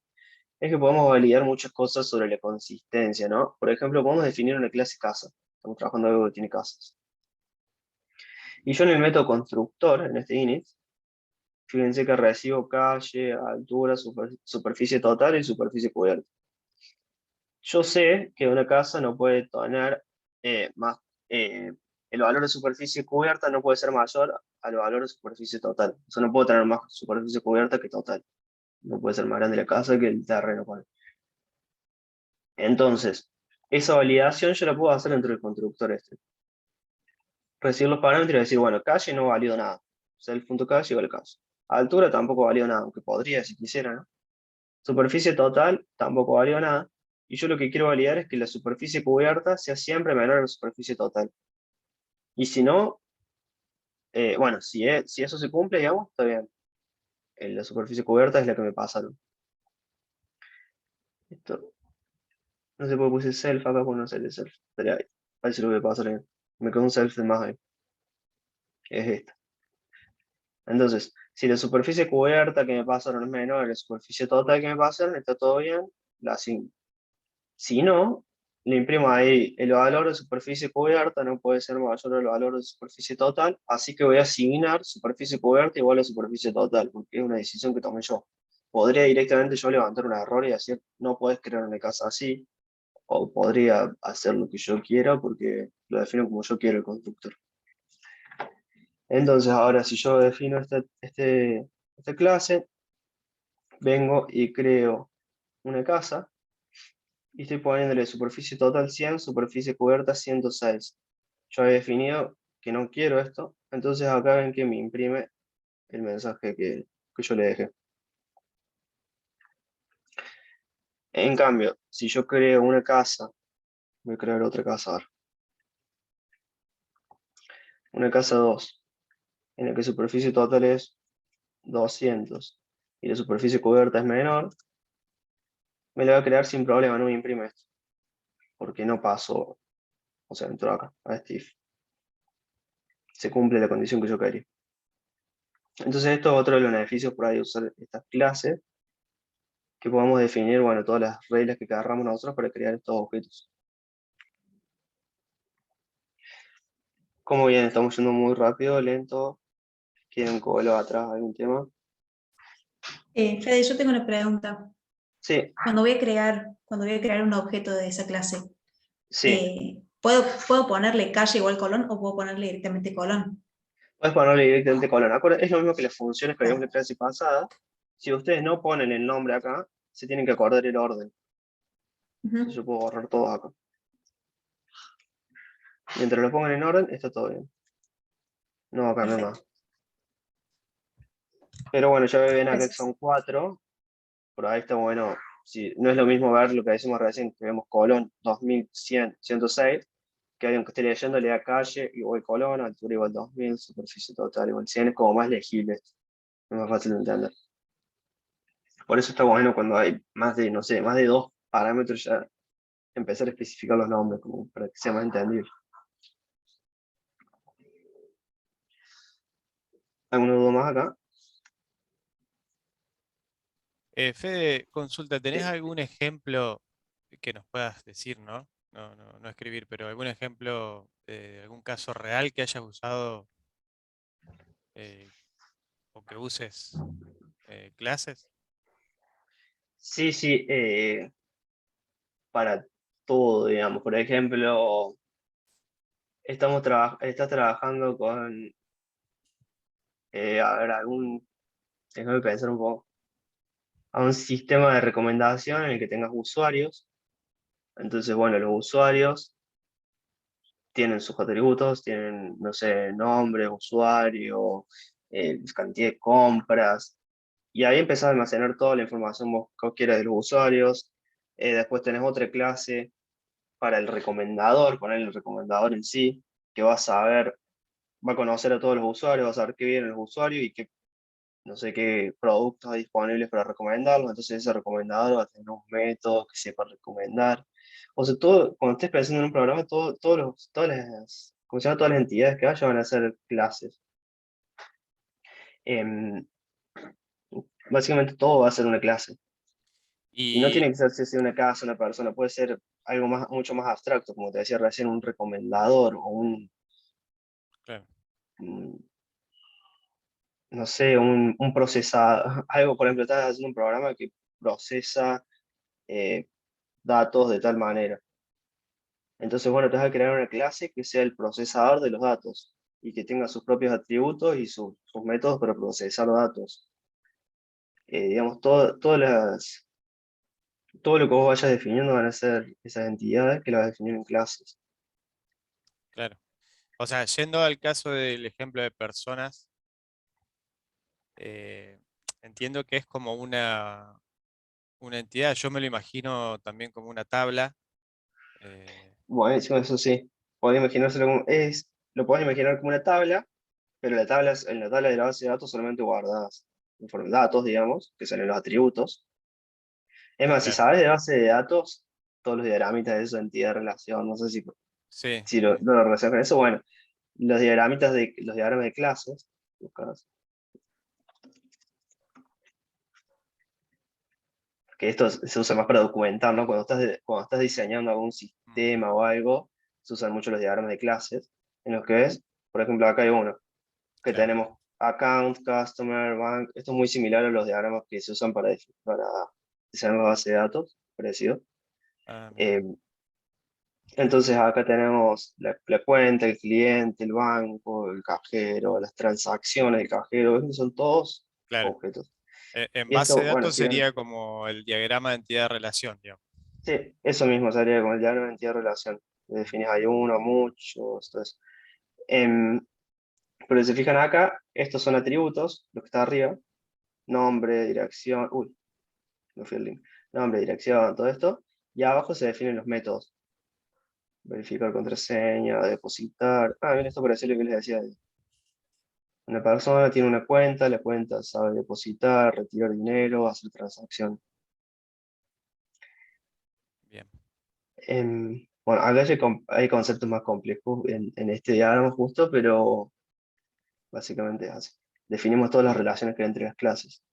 es que podemos validar muchas cosas sobre la consistencia, ¿no? Por ejemplo, podemos definir una clase casa. Estamos trabajando algo que tiene casas. Y yo en el método constructor, en este init, fíjense que recibo calle, altura, superficie total y superficie cubierta. Yo sé que una casa no puede tener más, el valor de superficie cubierta no puede ser mayor al valor de superficie total. O sea, no puedo tener más superficie cubierta que total. No puede ser más grande la casa que el terreno. Entonces, esa validación yo la puedo hacer dentro del constructor este. Recibir los parámetros y decir, bueno, calle no valió nada. Self.calle igual calle. Altura tampoco valió nada, aunque podría si quisiera, ¿no? Superficie total tampoco valió nada. Y yo lo que quiero validar es que la superficie cubierta sea siempre menor a la superficie total. Y si no, bueno, si eso se cumple, digamos, está bien. La superficie cubierta es la que me pasaron. Esto, no sé por qué puse self acá, pues no sé el self. Estaría ahí. A ver si lo voy a pasar bien. Me quedó un self de más ahí. Es esta. Entonces, si la superficie cubierta que me pasaron es menor a la superficie total que me pasaron, está todo bien, la asigno. Si no, le imprimo ahí el valor de superficie cubierta, no puede ser mayor al valor de superficie total, así que voy a asignar superficie cubierta igual a superficie total, porque es una decisión que tomé yo. Podría directamente yo levantar un error y decir, no puedes crear una casa así, o podría hacer lo que yo quiera porque lo defino como yo quiero el constructor. Entonces, ahora si yo defino esta clase, vengo y creo una casa, y estoy poniéndole superficie total 100, superficie cubierta 106. Yo he definido que no quiero esto, entonces acá ven que me imprime el mensaje que yo le dejé. En cambio, si yo creo una casa, voy a crear otra casa ahora. Una casa 2, en la que superficie total es 200 y la superficie cubierta es menor, me la va a crear sin problema, no me imprime esto, porque no paso, o sea, entro acá, a este if. Se cumple la condición que yo quería. Entonces esto es otro de los beneficios por ahí de usar estas clases, que podamos definir, bueno, todas las reglas que querramos nosotros para crear estos objetos. Como bien, estamos yendo muy rápido, lento. ¿Quieren colo atrás algún tema? Fede, yo tengo una pregunta. Sí, Cuando voy a crear un objeto de esa clase, sí. ¿puedo ponerle calle igual colón o puedo ponerle directamente colón? Puedes ponerle directamente colon. Es lo mismo que las funciones que Ah. vimos en la clase pasada. Si ustedes no ponen el nombre acá, se tienen que acordar el orden. Ujú. Entonces yo puedo borrar todo acá. Mientras lo pongan en orden, está todo bien. No va a cambiar nada. Perfecto. Pero bueno, ya ven acá que Gracias. son 4. Por ahí está bueno. Si, no es lo mismo ver lo que decimos recién, que vemos colon 2100, 106, que alguien que esté leyendo le da calle igual colon, altura igual 2000, superficie total igual 100, es como más legible. Es más fácil de entender. Por eso está bueno cuando hay más de, no sé, más de 2 parámetros ya empezar a especificar los nombres como para que sea más entendible. ¿Alguna duda más acá? Fede, consulta, ¿tenés Sí. algún ejemplo que nos puedas decir, ¿no? No escribir, pero algún ejemplo de algún caso real que hayas usado eh, o que uses clases? Sí, sí, para todo, digamos. Por ejemplo, estás trabajando con, a ver, déjame pensar un poco, a un sistema de recomendación en el que tengas usuarios. Entonces, bueno, los usuarios tienen sus atributos, tienen, no sé, nombre, usuario, cantidad de compras, y ahí empezás a almacenar toda la información que vos quieras de los usuarios. Después tenés otra clase para el recomendador, poner el recomendador en sí, que va a saber, va a conocer a todos los usuarios, va a saber qué vienen los usuarios y qué, no sé, qué productos hay disponibles para recomendarlos. Entonces ese recomendador va a tener un método que sepa recomendar. O sea, todo, cuando estés pensando en un programa, ¿cómo se llama? Todas las entidades que haya van a ser clases. Em, Básicamente todo va a ser una clase. Y no tiene Y que ser si una casa, una persona, puede ser algo más, mucho más abstracto, como te decía recién, un recomendador o claro, un, no sé, un procesador, algo, por ejemplo, estás haciendo un programa que procesa eh, datos de tal manera. Entonces, bueno, te vas a crear una clase que sea el procesador de los datos y que tenga sus propios atributos y sus métodos para procesar datos. Digamos, todo lo que vos vayas definiendo van a ser esas entidades que las vas a definir en clases. claro. O sea, yendo al caso del ejemplo de personas, eh, entiendo que es como una entidad, yo me lo imagino también como una tabla. eh, Bueno, eso sí, podés imaginárselo como, lo podés imaginar como una tabla, pero en la tabla de la base de datos solamente guardas datos, digamos, que son los atributos. Es más, si claro, sabes de base de datos, todos los diagramitas de su entidad de relación, no sé sí, si sí, lo relacionas con eso, bueno, los diagramas de clases, buscas, que esto se usa más para documentar, ¿no? Cuando estás diseñando algún mm, sistema o algo, se usan mucho los diagramas de clases, en los que ves, por ejemplo, acá hay uno, que claro. tenemos account, customer, bank. Esto es muy similar a los diagramas que se usan para diseñar la base de datos, parecido. Ah, mira. Eh, Entonces acá tenemos la cuenta, el cliente, el banco, el cajero, las transacciones del cajero, esos son todos Claro. objetos. En Y base esto, de bueno, datos si bien, sería como el diagrama de entidad-relación, digamos. sí, eso mismo sería como el diagrama de entidad de relación. Definís hay uno, muchos, todo eso. Pero si se fijan acá, estos son atributos, lo que está arriba, nombre, dirección, uy, me fui el link, nombre, dirección, todo esto, y abajo se definen los métodos. Verificar contraseña, depositar. Ah, bien, esto parece lo que les decía. Una persona tiene una cuenta, la cuenta sabe depositar, retirar dinero, hacer transacción. Bien. Bueno, acá hay conceptos más complejos en este diagrama justo, pero básicamente es así. Definimos todas las relaciones que hay entre las clases.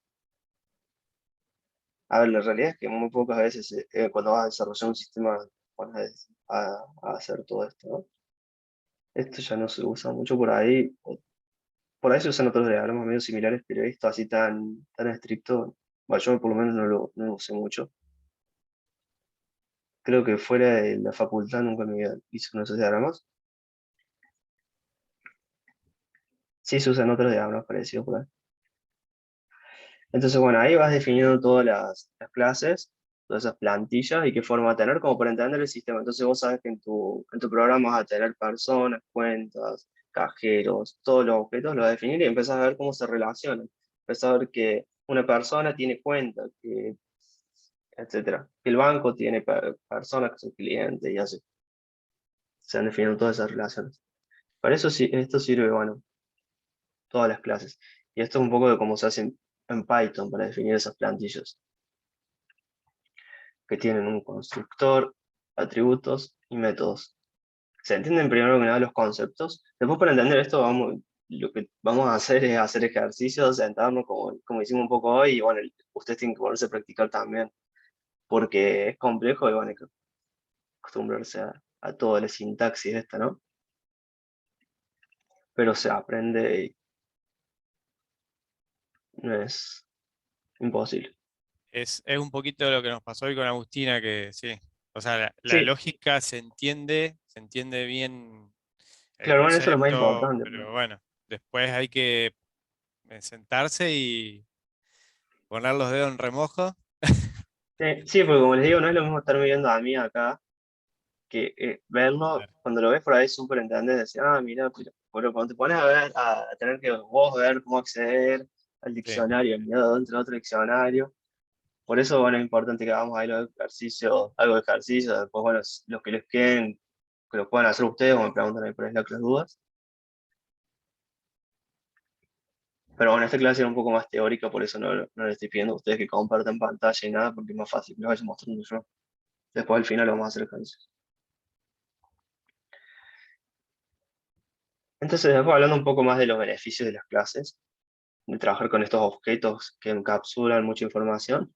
A ver, la realidad es que muy pocas veces cuando vas a desarrollar un sistema vas a hacer todo esto, ¿no? Esto ya no se usa mucho por ahí. Por ahí se usan otros diagramas medio similares, pero esto así tan estricto, bueno, yo por lo menos no lo usé mucho. Creo que fuera de la facultad nunca me hice uno de esos diagramas. Sí se usan otros diagramas parecidos por ahí. Entonces, bueno, ahí vas definiendo todas las clases, todas esas plantillas y qué forma va a tener como para entender el sistema. Entonces vos sabes que en tu programa vas a tener personas, cuentas, cajeros, todos los objetos, los vas a definir y empezás a ver cómo se relacionan. Empezás a ver que una persona tiene cuenta, que, etcétera. Que el banco tiene personas que son clientes y así. Se han definido todas esas relaciones. Para eso sí, esto sirve, bueno, todas las clases. Y esto es un poco de cómo se hace en Python para definir esas plantillas, que tienen un constructor, atributos y métodos. ¿Se entienden primero que nada los conceptos? Después para entender esto lo que vamos a hacer es hacer ejercicios, sentarnos como hicimos un poco hoy, y bueno, ustedes tienen que ponerse a practicar también, porque es complejo y bueno, hay que acostumbrarse a toda la sintaxis esta, ¿no? Pero se aprende y no es imposible. Es un poquito lo que nos pasó hoy con Agustina, que sí. O sea, la Sí, lógica se entiende bien el claro, bueno, eso es lo más concepto, importante. pero bueno, después hay que sentarse y poner los dedos en remojo. Sí, porque como les digo, no es lo mismo estar viendo a mí acá que verlo, Claro, cuando lo ves por ahí súper entendés, decir, ah, mira, pero cuando te pones a ver, a tener que vos ver cómo acceder al sí. diccionario, miedo entre otro diccionario, por eso, bueno, es importante que hagamos ahí los ejercicios, algo de ejercicio, después, bueno, los que les queden, que lo puedan hacer ustedes, o me preguntan ahí por Slack las dudas. Pero bueno, esta clase era un poco más teórica, por eso no les estoy pidiendo a ustedes que compartan pantalla y nada, porque es más fácil que les vaya mostrando yo. Después al final vamos a hacer ejercicios. Entonces, después hablando un poco más de los beneficios de las clases, de trabajar con estos objetos que encapsulan mucha información.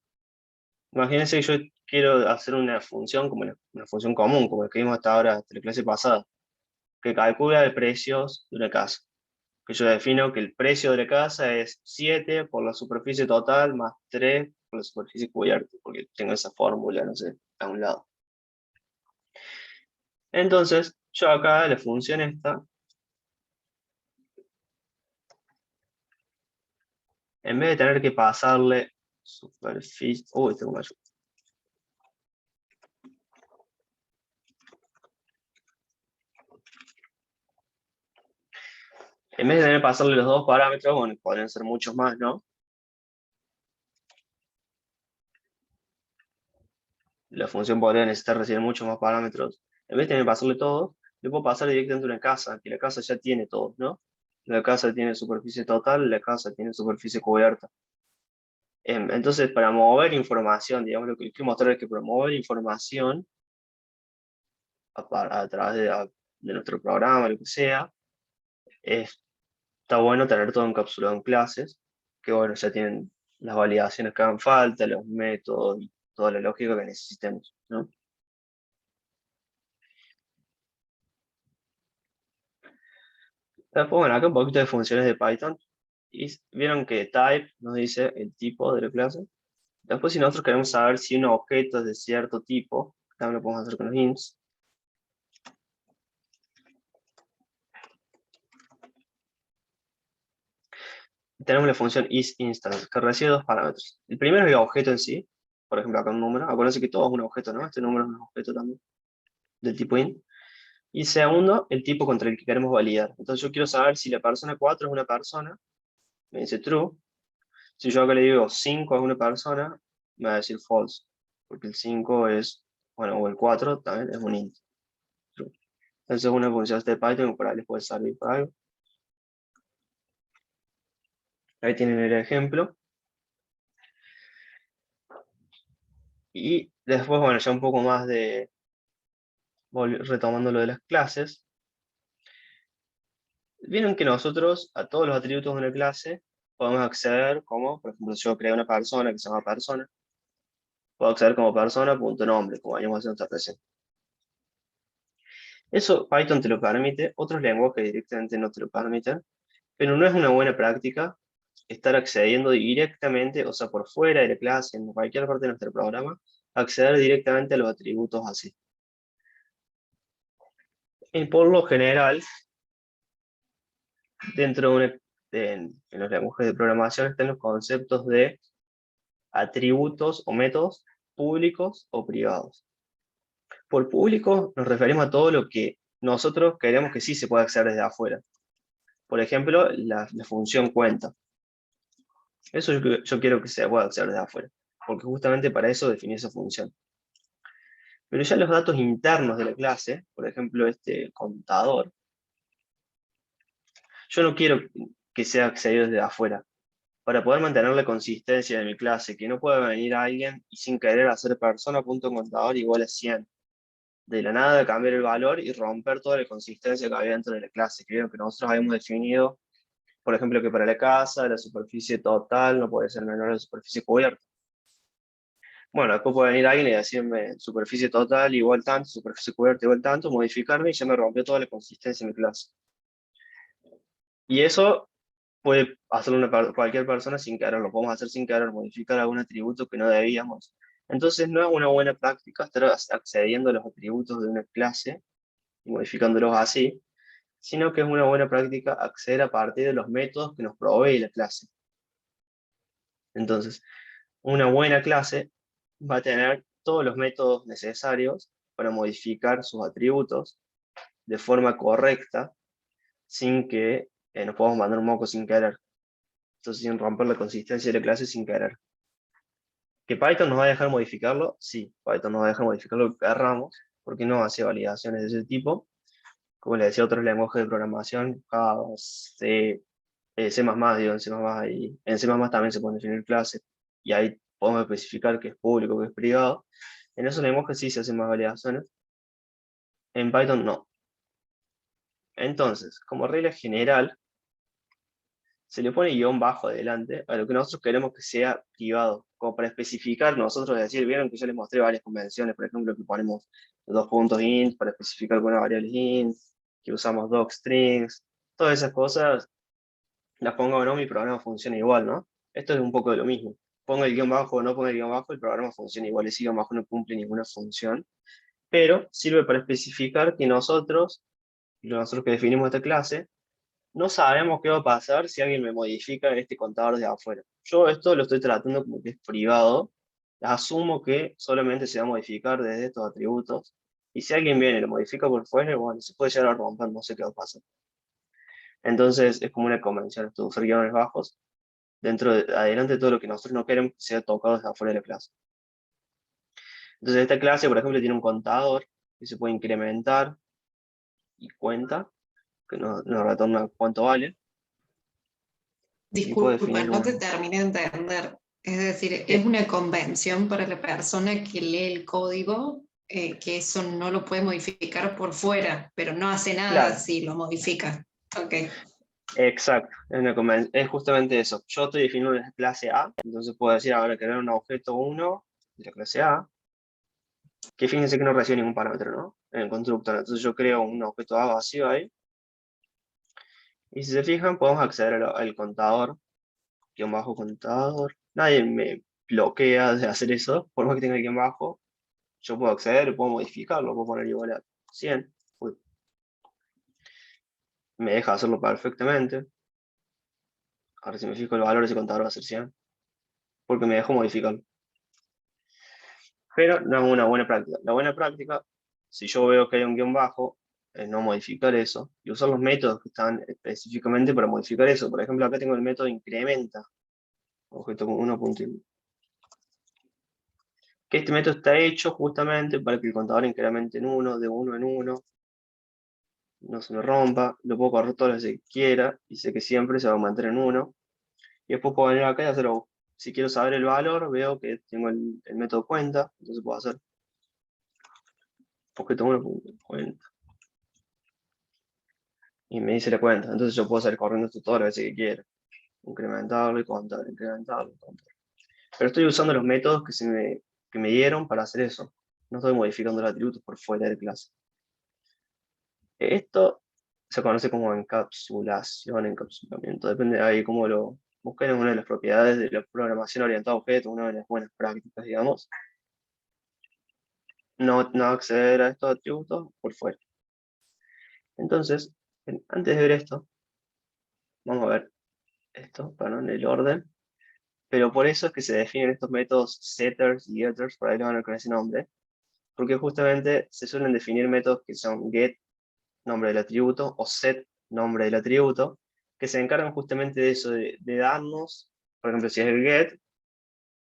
Imagínense que yo quiero hacer una función como una función común, como la que vimos hasta ahora, hasta la clase pasada, que calcula el precios de una casa. Que yo defino que el precio de la casa es 7 por la superficie total más 3 por la superficie cubierta, porque tengo esa fórmula, no sé, a un lado. Entonces, yo acá la función esta, en vez de tener que pasarle superficie, uy, tengo mayor. En vez de tener que pasarle los dos parámetros, bueno, podrían ser muchos más, ¿no? La función podría necesitar recibir muchos más parámetros. En vez de tener que pasarle todos, le puedo pasar directamente a una casa, que la casa ya tiene todos, ¿no? La casa tiene superficie total, la casa tiene superficie cubierta. Entonces, para mover información, digamos, lo que les quiero mostrar es que para mover información a través de nuestro programa, lo que sea, está bueno tener todo encapsulado en clases, que bueno, ya tienen las validaciones que hagan falta, los métodos y toda la lógica que necesitemos, ¿no? Después, bueno, acá un poquito de funciones de Python. Y vieron que type nos dice el tipo de la clase. Después, si nosotros queremos saber si un objeto es de cierto tipo, también lo podemos hacer con los ints. tenemos la función isInstance, que recibe dos parámetros. El primero es el objeto en sí, por ejemplo, acá un número. Acuérdense que todo es un objeto, ¿no? Este número es un objeto también, del tipo int. Y segundo, el tipo contra el que queremos validar. Entonces yo quiero saber si la persona 4 es una persona, me dice true. Si yo acá le digo 5 es una persona, me va a decir false, porque el 5 es, bueno, o el 4 también es un int. True. Entonces es una función de Python que por ahí les puede servir para algo. Ahí tienen el ejemplo. Y después, bueno, ya un poco más de, retomando lo de las clases, vieron que nosotros a todos los atributos de una clase podemos acceder como, por ejemplo, si yo creo una persona que se llama persona, puedo acceder como persona.nombre, como habíamos haciendo hasta recién. Eso Python te lo permite, otros lenguajes directamente no te lo permiten, pero no es una buena práctica estar accediendo directamente, o sea, por fuera de la clase, en cualquier parte de nuestro programa, acceder directamente a los atributos así. Y por lo general, dentro en los lenguajes de programación están los conceptos de atributos o métodos públicos o privados. Por público nos referimos a todo lo que nosotros queremos que sí se pueda acceder desde afuera. Por ejemplo, la función cuenta. Eso yo quiero que se pueda acceder desde afuera, porque justamente para eso definí esa función. Pero ya los datos internos de la clase, por ejemplo, este contador, yo no quiero que sea accedido desde afuera. Para poder mantener la consistencia de mi clase, que no pueda venir alguien y sin querer hacer persona.contador igual a 100. De la nada cambiar el valor y romper toda la consistencia que había dentro de la clase. Creo que nosotros habíamos definido, por ejemplo, que para la casa la superficie total no puede ser menor a la superficie cubierta. Bueno, después puede venir alguien y decirme superficie total igual tanto, superficie cubierta igual tanto, modificarme y ya me rompió toda la consistencia en mi clase. Y eso puede hacerlo cualquier persona sin querer, lo podemos hacer sin querer, modificar algún atributo que no debíamos. Entonces no es una buena práctica estar accediendo a los atributos de una clase y modificándolos así, sino que es una buena práctica acceder a partir de los métodos que nos provee la clase. Entonces, una buena clase va a tener todos los métodos necesarios para modificar sus atributos de forma correcta, sin que nos podamos mandar un moco sin querer. Entonces, sin romper la consistencia de la clase sin querer. ¿Que Python nos va a dejar modificarlo? Sí, Python nos va a dejar modificar lo que querramos, porque no hace validaciones de ese tipo. Como les decía, otros lenguajes de programación, Java, C, C++, digo, en C++, en C++ también se pueden definir clases, y ahí podemos especificar qué es público, qué es privado. En esos lenguajes sí se hacen más validaciones, en Python no. Entonces, como regla general, se le pone guión bajo adelante a lo que nosotros queremos que sea privado, como para especificar nosotros, decir, vieron que yo les mostré varias convenciones, por ejemplo, que ponemos dos puntos int para especificar alguna variable int, que usamos docstrings, todas esas cosas, las ponga o no, mi programa funciona igual, ¿no? Esto es un poco de lo mismo. Ponga el guión bajo o no ponga el guión bajo, el programa funciona igual, ese guión bajo no cumple ninguna función, pero sirve para especificar que nosotros que definimos esta clase, no sabemos qué va a pasar si alguien me modifica este contador de afuera. Yo esto lo estoy tratando como que es privado, asumo que solamente se va a modificar desde estos atributos, y si alguien viene y lo modifica por fuera, bueno, se puede llegar a romper, no sé qué va a pasar. Entonces es como una convención, esto de usar guiones bajos, adelante de todo lo que nosotros no queremos que sea tocado desde afuera de la clase. Entonces esta clase, por ejemplo, tiene un contador que se puede incrementar y cuenta, que nos retorna cuánto vale. Disculpa, no te terminé de entender. Es decir, es una convención para la persona que lee el código, que eso no lo puede modificar por fuera, pero no hace nada Claro. si lo modifica. Okay. Exacto, es justamente eso. Yo estoy definiendo una clase A, entonces puedo decir ahora crear un objeto 1 de la clase A, que fíjense que no recibe ningún parámetro, ¿no? En el constructor. Entonces yo creo un objeto A vacío ahí. Y si se fijan, podemos acceder al contador, guión bajo contador. Nadie me bloquea de hacer eso, por más que tenga el guión bajo. Yo puedo acceder, puedo modificarlo, puedo poner igual a 100. Me deja hacerlo perfectamente. Ahora si me fijo el valor, ese contador va a ser 100, porque me dejó modificarlo. Pero no es una buena práctica. La buena práctica, si yo veo que hay un guión bajo, es no modificar eso y usar los métodos que están específicamente para modificar eso. Por ejemplo, acá tengo el método incrementa, objeto 1. Que este método está hecho justamente para que el contador incremente en 1, de 1 en 1, no se me rompa, lo puedo correr todas las veces que quiera, y sé que siempre se va a mantener en 1, y después puedo venir acá y hacer, si quiero saber el valor, veo que tengo el método cuenta, entonces puedo hacer objeto 1.cuenta, y me dice la cuenta, entonces yo puedo salir corriendo esto todas las veces que quiera, incrementarlo y contar, incrementarlo y contar. Pero estoy usando los métodos que me dieron para hacer eso, no estoy modificando los atributos por fuera de clase. Esto se conoce como encapsulación, encapsulamiento, depende de ahí cómo lo busquen, en una de las propiedades de la programación orientada a objetos, una de las buenas prácticas, digamos. No acceder a estos atributos por fuera. Entonces, antes de ver esto, vamos a ver esto, perdón, el orden. Pero por eso es que se definen estos métodos setters y getters, por ahí lo van a ver con ese nombre, porque justamente se suelen definir métodos que son get, nombre del atributo, o set, nombre del atributo, que se encargan justamente de eso, de darnos, por ejemplo, si es el get,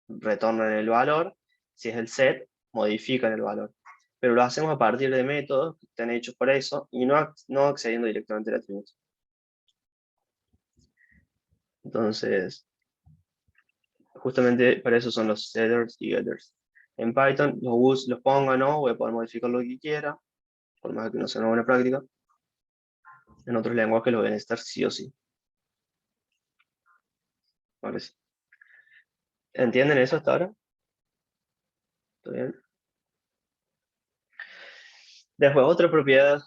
retornan el valor, si es el set, modifican el valor. Pero lo hacemos a partir de métodos que están hechos para eso, y no accediendo directamente al atributo. Entonces, justamente para eso son los setters y getters. En Python los ponga, ¿no? Voy a poder modificar lo que quiera, por más que no sea una buena práctica. En otros lenguajes lo voy a necesitar sí o sí. Ahora sí. ¿Entienden eso hasta ahora? ¿Está bien? Después, otra propiedad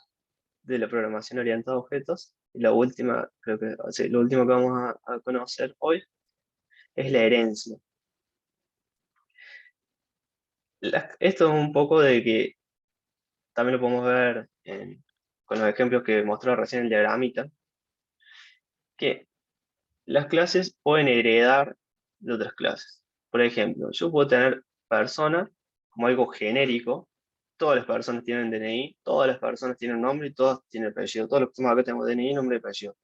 de la programación orientada a objetos, y la última, creo que, sí, lo último que vamos a conocer hoy, es la herencia. Esto es un poco de que, también lo podemos ver con los ejemplos que mostró recién el diagramita, que las clases pueden heredar de otras clases. Por ejemplo, yo puedo tener personas como algo genérico, todas las personas tienen DNI, todas las personas tienen nombre y todas tienen apellido. Todos los que estamos acá tenemos DNI, nombre y apellido.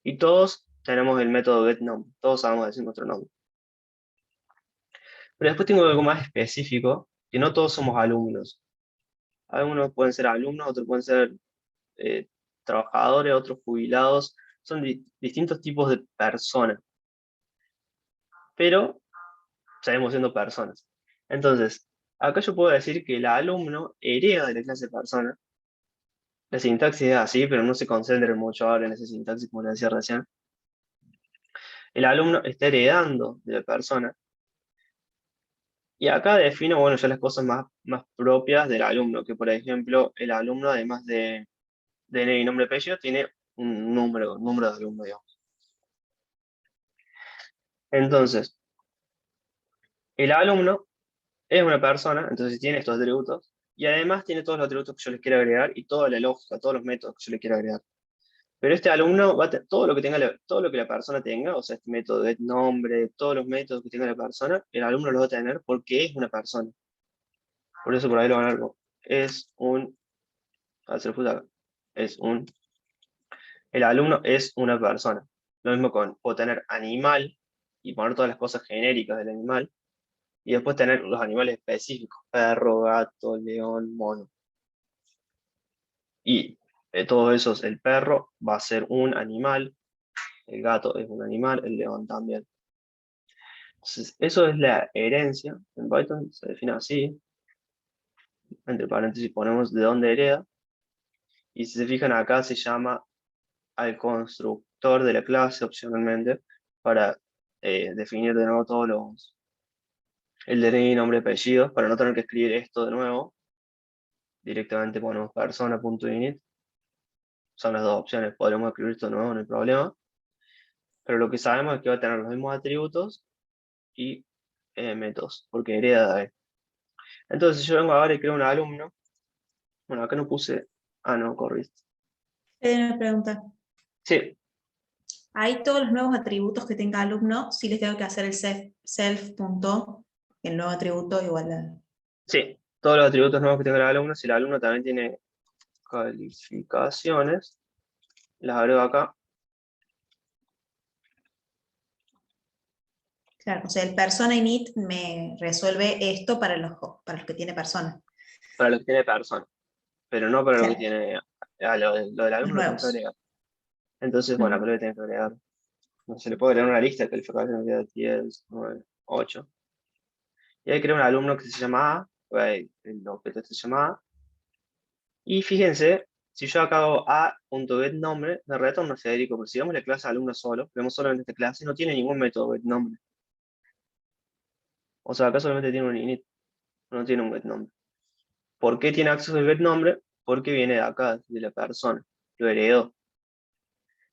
Y todos tenemos el método getNumber, todos sabemos decir nuestro nombre. Pero después tengo algo más específico, que no todos somos alumnos. Algunos pueden ser alumnos, otros pueden ser trabajadores, otros jubilados. Son distintos tipos de personas. Pero seguimos siendo personas. Entonces, acá yo puedo decir que el alumno hereda de la clase de persona. La sintaxis es así, pero no se concentren mucho ahora en esa sintaxis, como les decía recién. El alumno está heredando de la persona. Y acá defino, bueno, ya las cosas más propias del alumno, que por ejemplo, el alumno, además de DNI y nombre y apellido, tiene un número de alumno, digamos. Entonces, el alumno es una persona, entonces tiene estos atributos, y además tiene todos los atributos que yo les quiero agregar, y toda la lógica, todos los métodos que yo le quiero agregar. Pero este alumno va a tener todo lo que la persona tenga, o sea, este método de nombre, todos los métodos que tenga la persona, el alumno los va a tener porque es una persona. Por eso por ahí lo van a ver. El alumno es una persona. Lo mismo puedo tener animal y poner todas las cosas genéricas del animal, y después tener los animales específicos, perro, gato, león, mono. Y de todos esos, el perro va a ser un animal, el gato es un animal, el león también. Entonces, eso es la herencia. En Python se define así. Entre paréntesis ponemos de dónde hereda. Y si se fijan acá se llama al constructor de la clase opcionalmente para definir de nuevo todos el DNI, nombre y apellido, para no tener que escribir esto de nuevo. Directamente ponemos persona.init. Son las dos opciones, podremos escribir esto de nuevo, no hay problema. Pero lo que sabemos es que va a tener los mismos atributos y métodos, porque hereda de ahí. Entonces yo vengo ahora y creo un alumno. Bueno, acá no puse... Ah, no, corriste. Hay una pregunta. Sí. Ahí todos los nuevos atributos que tenga alumno, sí les tengo que hacer el self punto, el nuevo atributo igual a... Sí, todos los atributos nuevos que tenga el alumno, si el alumno también tiene calificaciones, las agrego acá. Claro, o sea, el persona init me resuelve esto para los que tiene persona. Para lo que tiene persona, pero no para lo que Claro, tiene, lo del los alumno lo tengo que nuevos. agregar. Entonces, bueno, acá lo tengo que agregar. No se le puede agregar una lista de calificaciones de 10, 9, 8. Y ahí creo un alumno que se llama A, el objeto se llama A. Y fíjense, si yo acá hago a.getNombre, me retorna Federico, porque si vemos la clase alumno solo, vemos solamente esta clase, no tiene ningún método getNombre. O sea, acá solamente tiene un init, no tiene un getNombre. ¿Por qué tiene acceso al getNombre? Porque viene de acá, de la persona, lo heredó.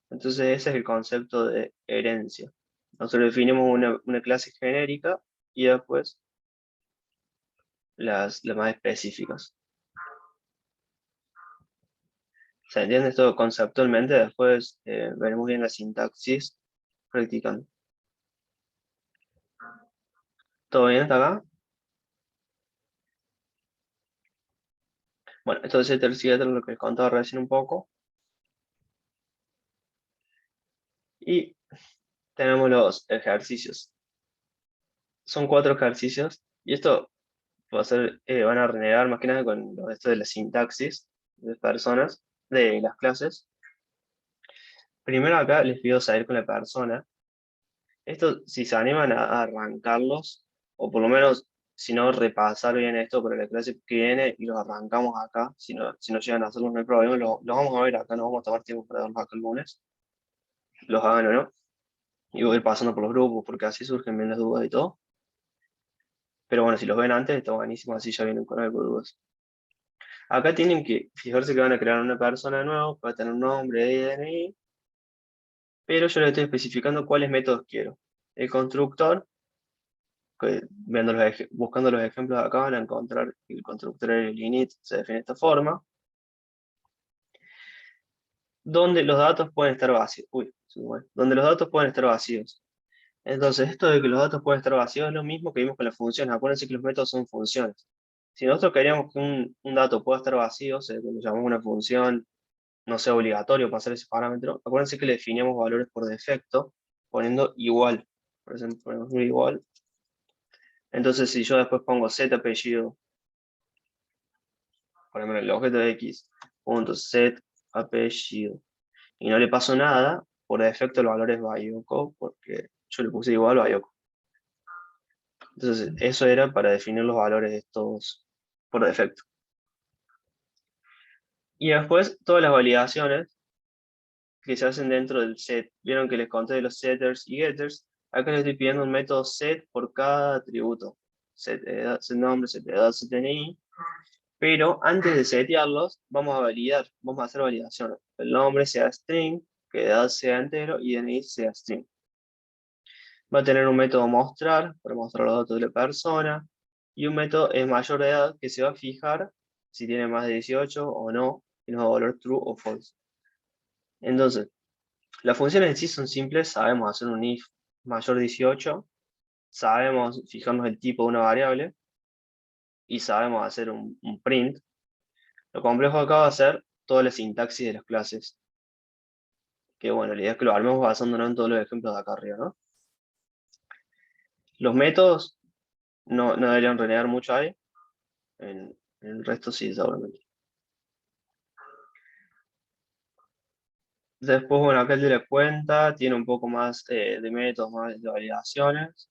Entonces ese es el concepto de herencia. Nosotros definimos una clase genérica y después las más específicas. ¿Se entiende esto conceptualmente? Después veremos bien la sintaxis practicando. ¿Todo bien hasta acá? Bueno, esto es el tercer lo que les contaba recién un poco. Y tenemos los ejercicios. Son 4 ejercicios. Y esto va a ser, van a renegar más que nada con esto de la sintaxis de personas, de las clases. Primero acá les pido salir con la persona. Esto, si se animan a arrancarlos, o por lo menos, si no, repasar bien esto para la clase que viene y los arrancamos acá. Si no llegan a hacerlos, no hay problema. Los vamos a ver acá, no vamos a tomar tiempo para darlos acá el lunes. Los hagan o no. Y voy a ir pasando por los grupos, porque así surgen bien las dudas y todo. Pero bueno, si los ven antes, está buenísimo, así ya vienen con algo de dudas. Acá tienen que fijarse que van a crear una persona nueva, va a tener un nombre y DNI, pero yo les estoy especificando cuáles métodos quiero. El constructor, que buscando los ejemplos acá van a encontrar que el constructor en el init se define de esta forma, donde los datos pueden estar vacíos. Donde los datos pueden estar vacíos. Entonces, esto de que los datos pueden estar vacíos es lo mismo que vimos con las funciones. Acuérdense que los métodos son funciones. Si nosotros queríamos que un dato pueda estar vacío, cuando llamamos una función, no sea obligatorio pasar ese parámetro, acuérdense que le definimos valores por defecto poniendo igual. Por ejemplo, ponemos igual. Entonces, si yo después pongo z apellido, por ejemplo, el objeto de x, punto set apellido, y no le paso nada, por defecto el valor es Bayoko, porque yo le puse igual Bayoko. Entonces, eso era para definir los valores de estos por defecto. Y después, todas las validaciones que se hacen dentro del set. Vieron que les conté de los setters y getters. Acá les estoy pidiendo un método set por cada atributo. Set nombre, set edad, set DNI. Pero antes de setearlos, vamos a hacer validaciones. El nombre sea string, que edad sea entero y DNI sea string. Va a tener un método mostrar, para mostrar los datos de la persona, y un método es mayor de edad, que se va a fijar si tiene más de 18 o no, y nos va a valor true o false. Entonces, las funciones en sí son simples, sabemos hacer un if mayor de 18, sabemos fijarnos el tipo de una variable, y sabemos hacer un print. Lo complejo acá va a ser toda la sintaxis de las clases. Que bueno, la idea es que lo armemos basándonos en todos los ejemplos de acá arriba, ¿no? Los métodos no deberían renegar mucho ahí. En el resto sí, seguramente. Después, bueno, acá el de la cuenta tiene un poco más de métodos, más de validaciones,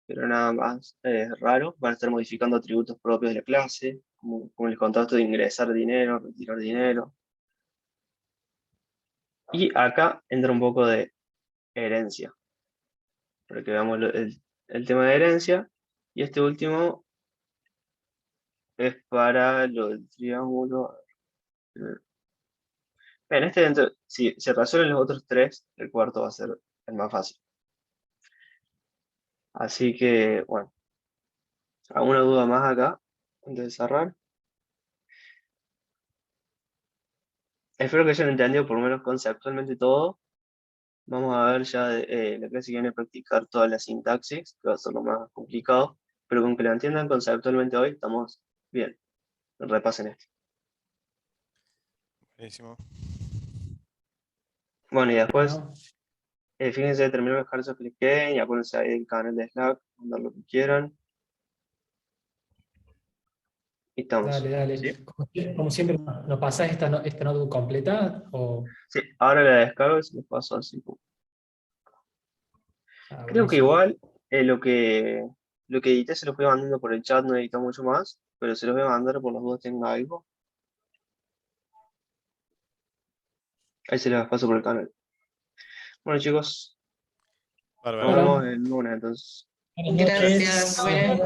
pero nada más raro. Van a estar modificando atributos propios de la clase, como el contrato de ingresar dinero, retirar dinero. Y acá entra un poco de herencia, para que veamos el tema de herencia. Y este último es para lo del triángulo. En este dentro, si se resuelven los otros tres, el cuarto va a ser el más fácil. Así que, bueno, ¿alguna duda más acá antes de cerrar? Espero que hayan entendido por lo menos conceptualmente todo. Vamos a ver ya la clase que viene a practicar toda la sintaxis, que va a ser lo más complicado, pero con que la entiendan conceptualmente hoy estamos bien. Repasen esto. Buenísimo. Bueno, y después, Bueno, fíjense de terminar de dejar su clic y acuérdense ahí del canal de Slack, mandar lo que quieran. Y estamos. dale, dale. ¿Sí? Como siempre, ¿nos pasás esta notebook completa? O... Sí, ahora la descargo y se los paso así. Ah, Creo que buenísimo. igual lo que edité se lo fui mandando por el chat, no edito mucho más, pero se los voy a mandar por las dudas tengo algo. Ahí se los paso por el canal. Bueno chicos, nos Bárbaro. Bueno. vemos el lunes entonces. Buenas noches. Gracias, buenas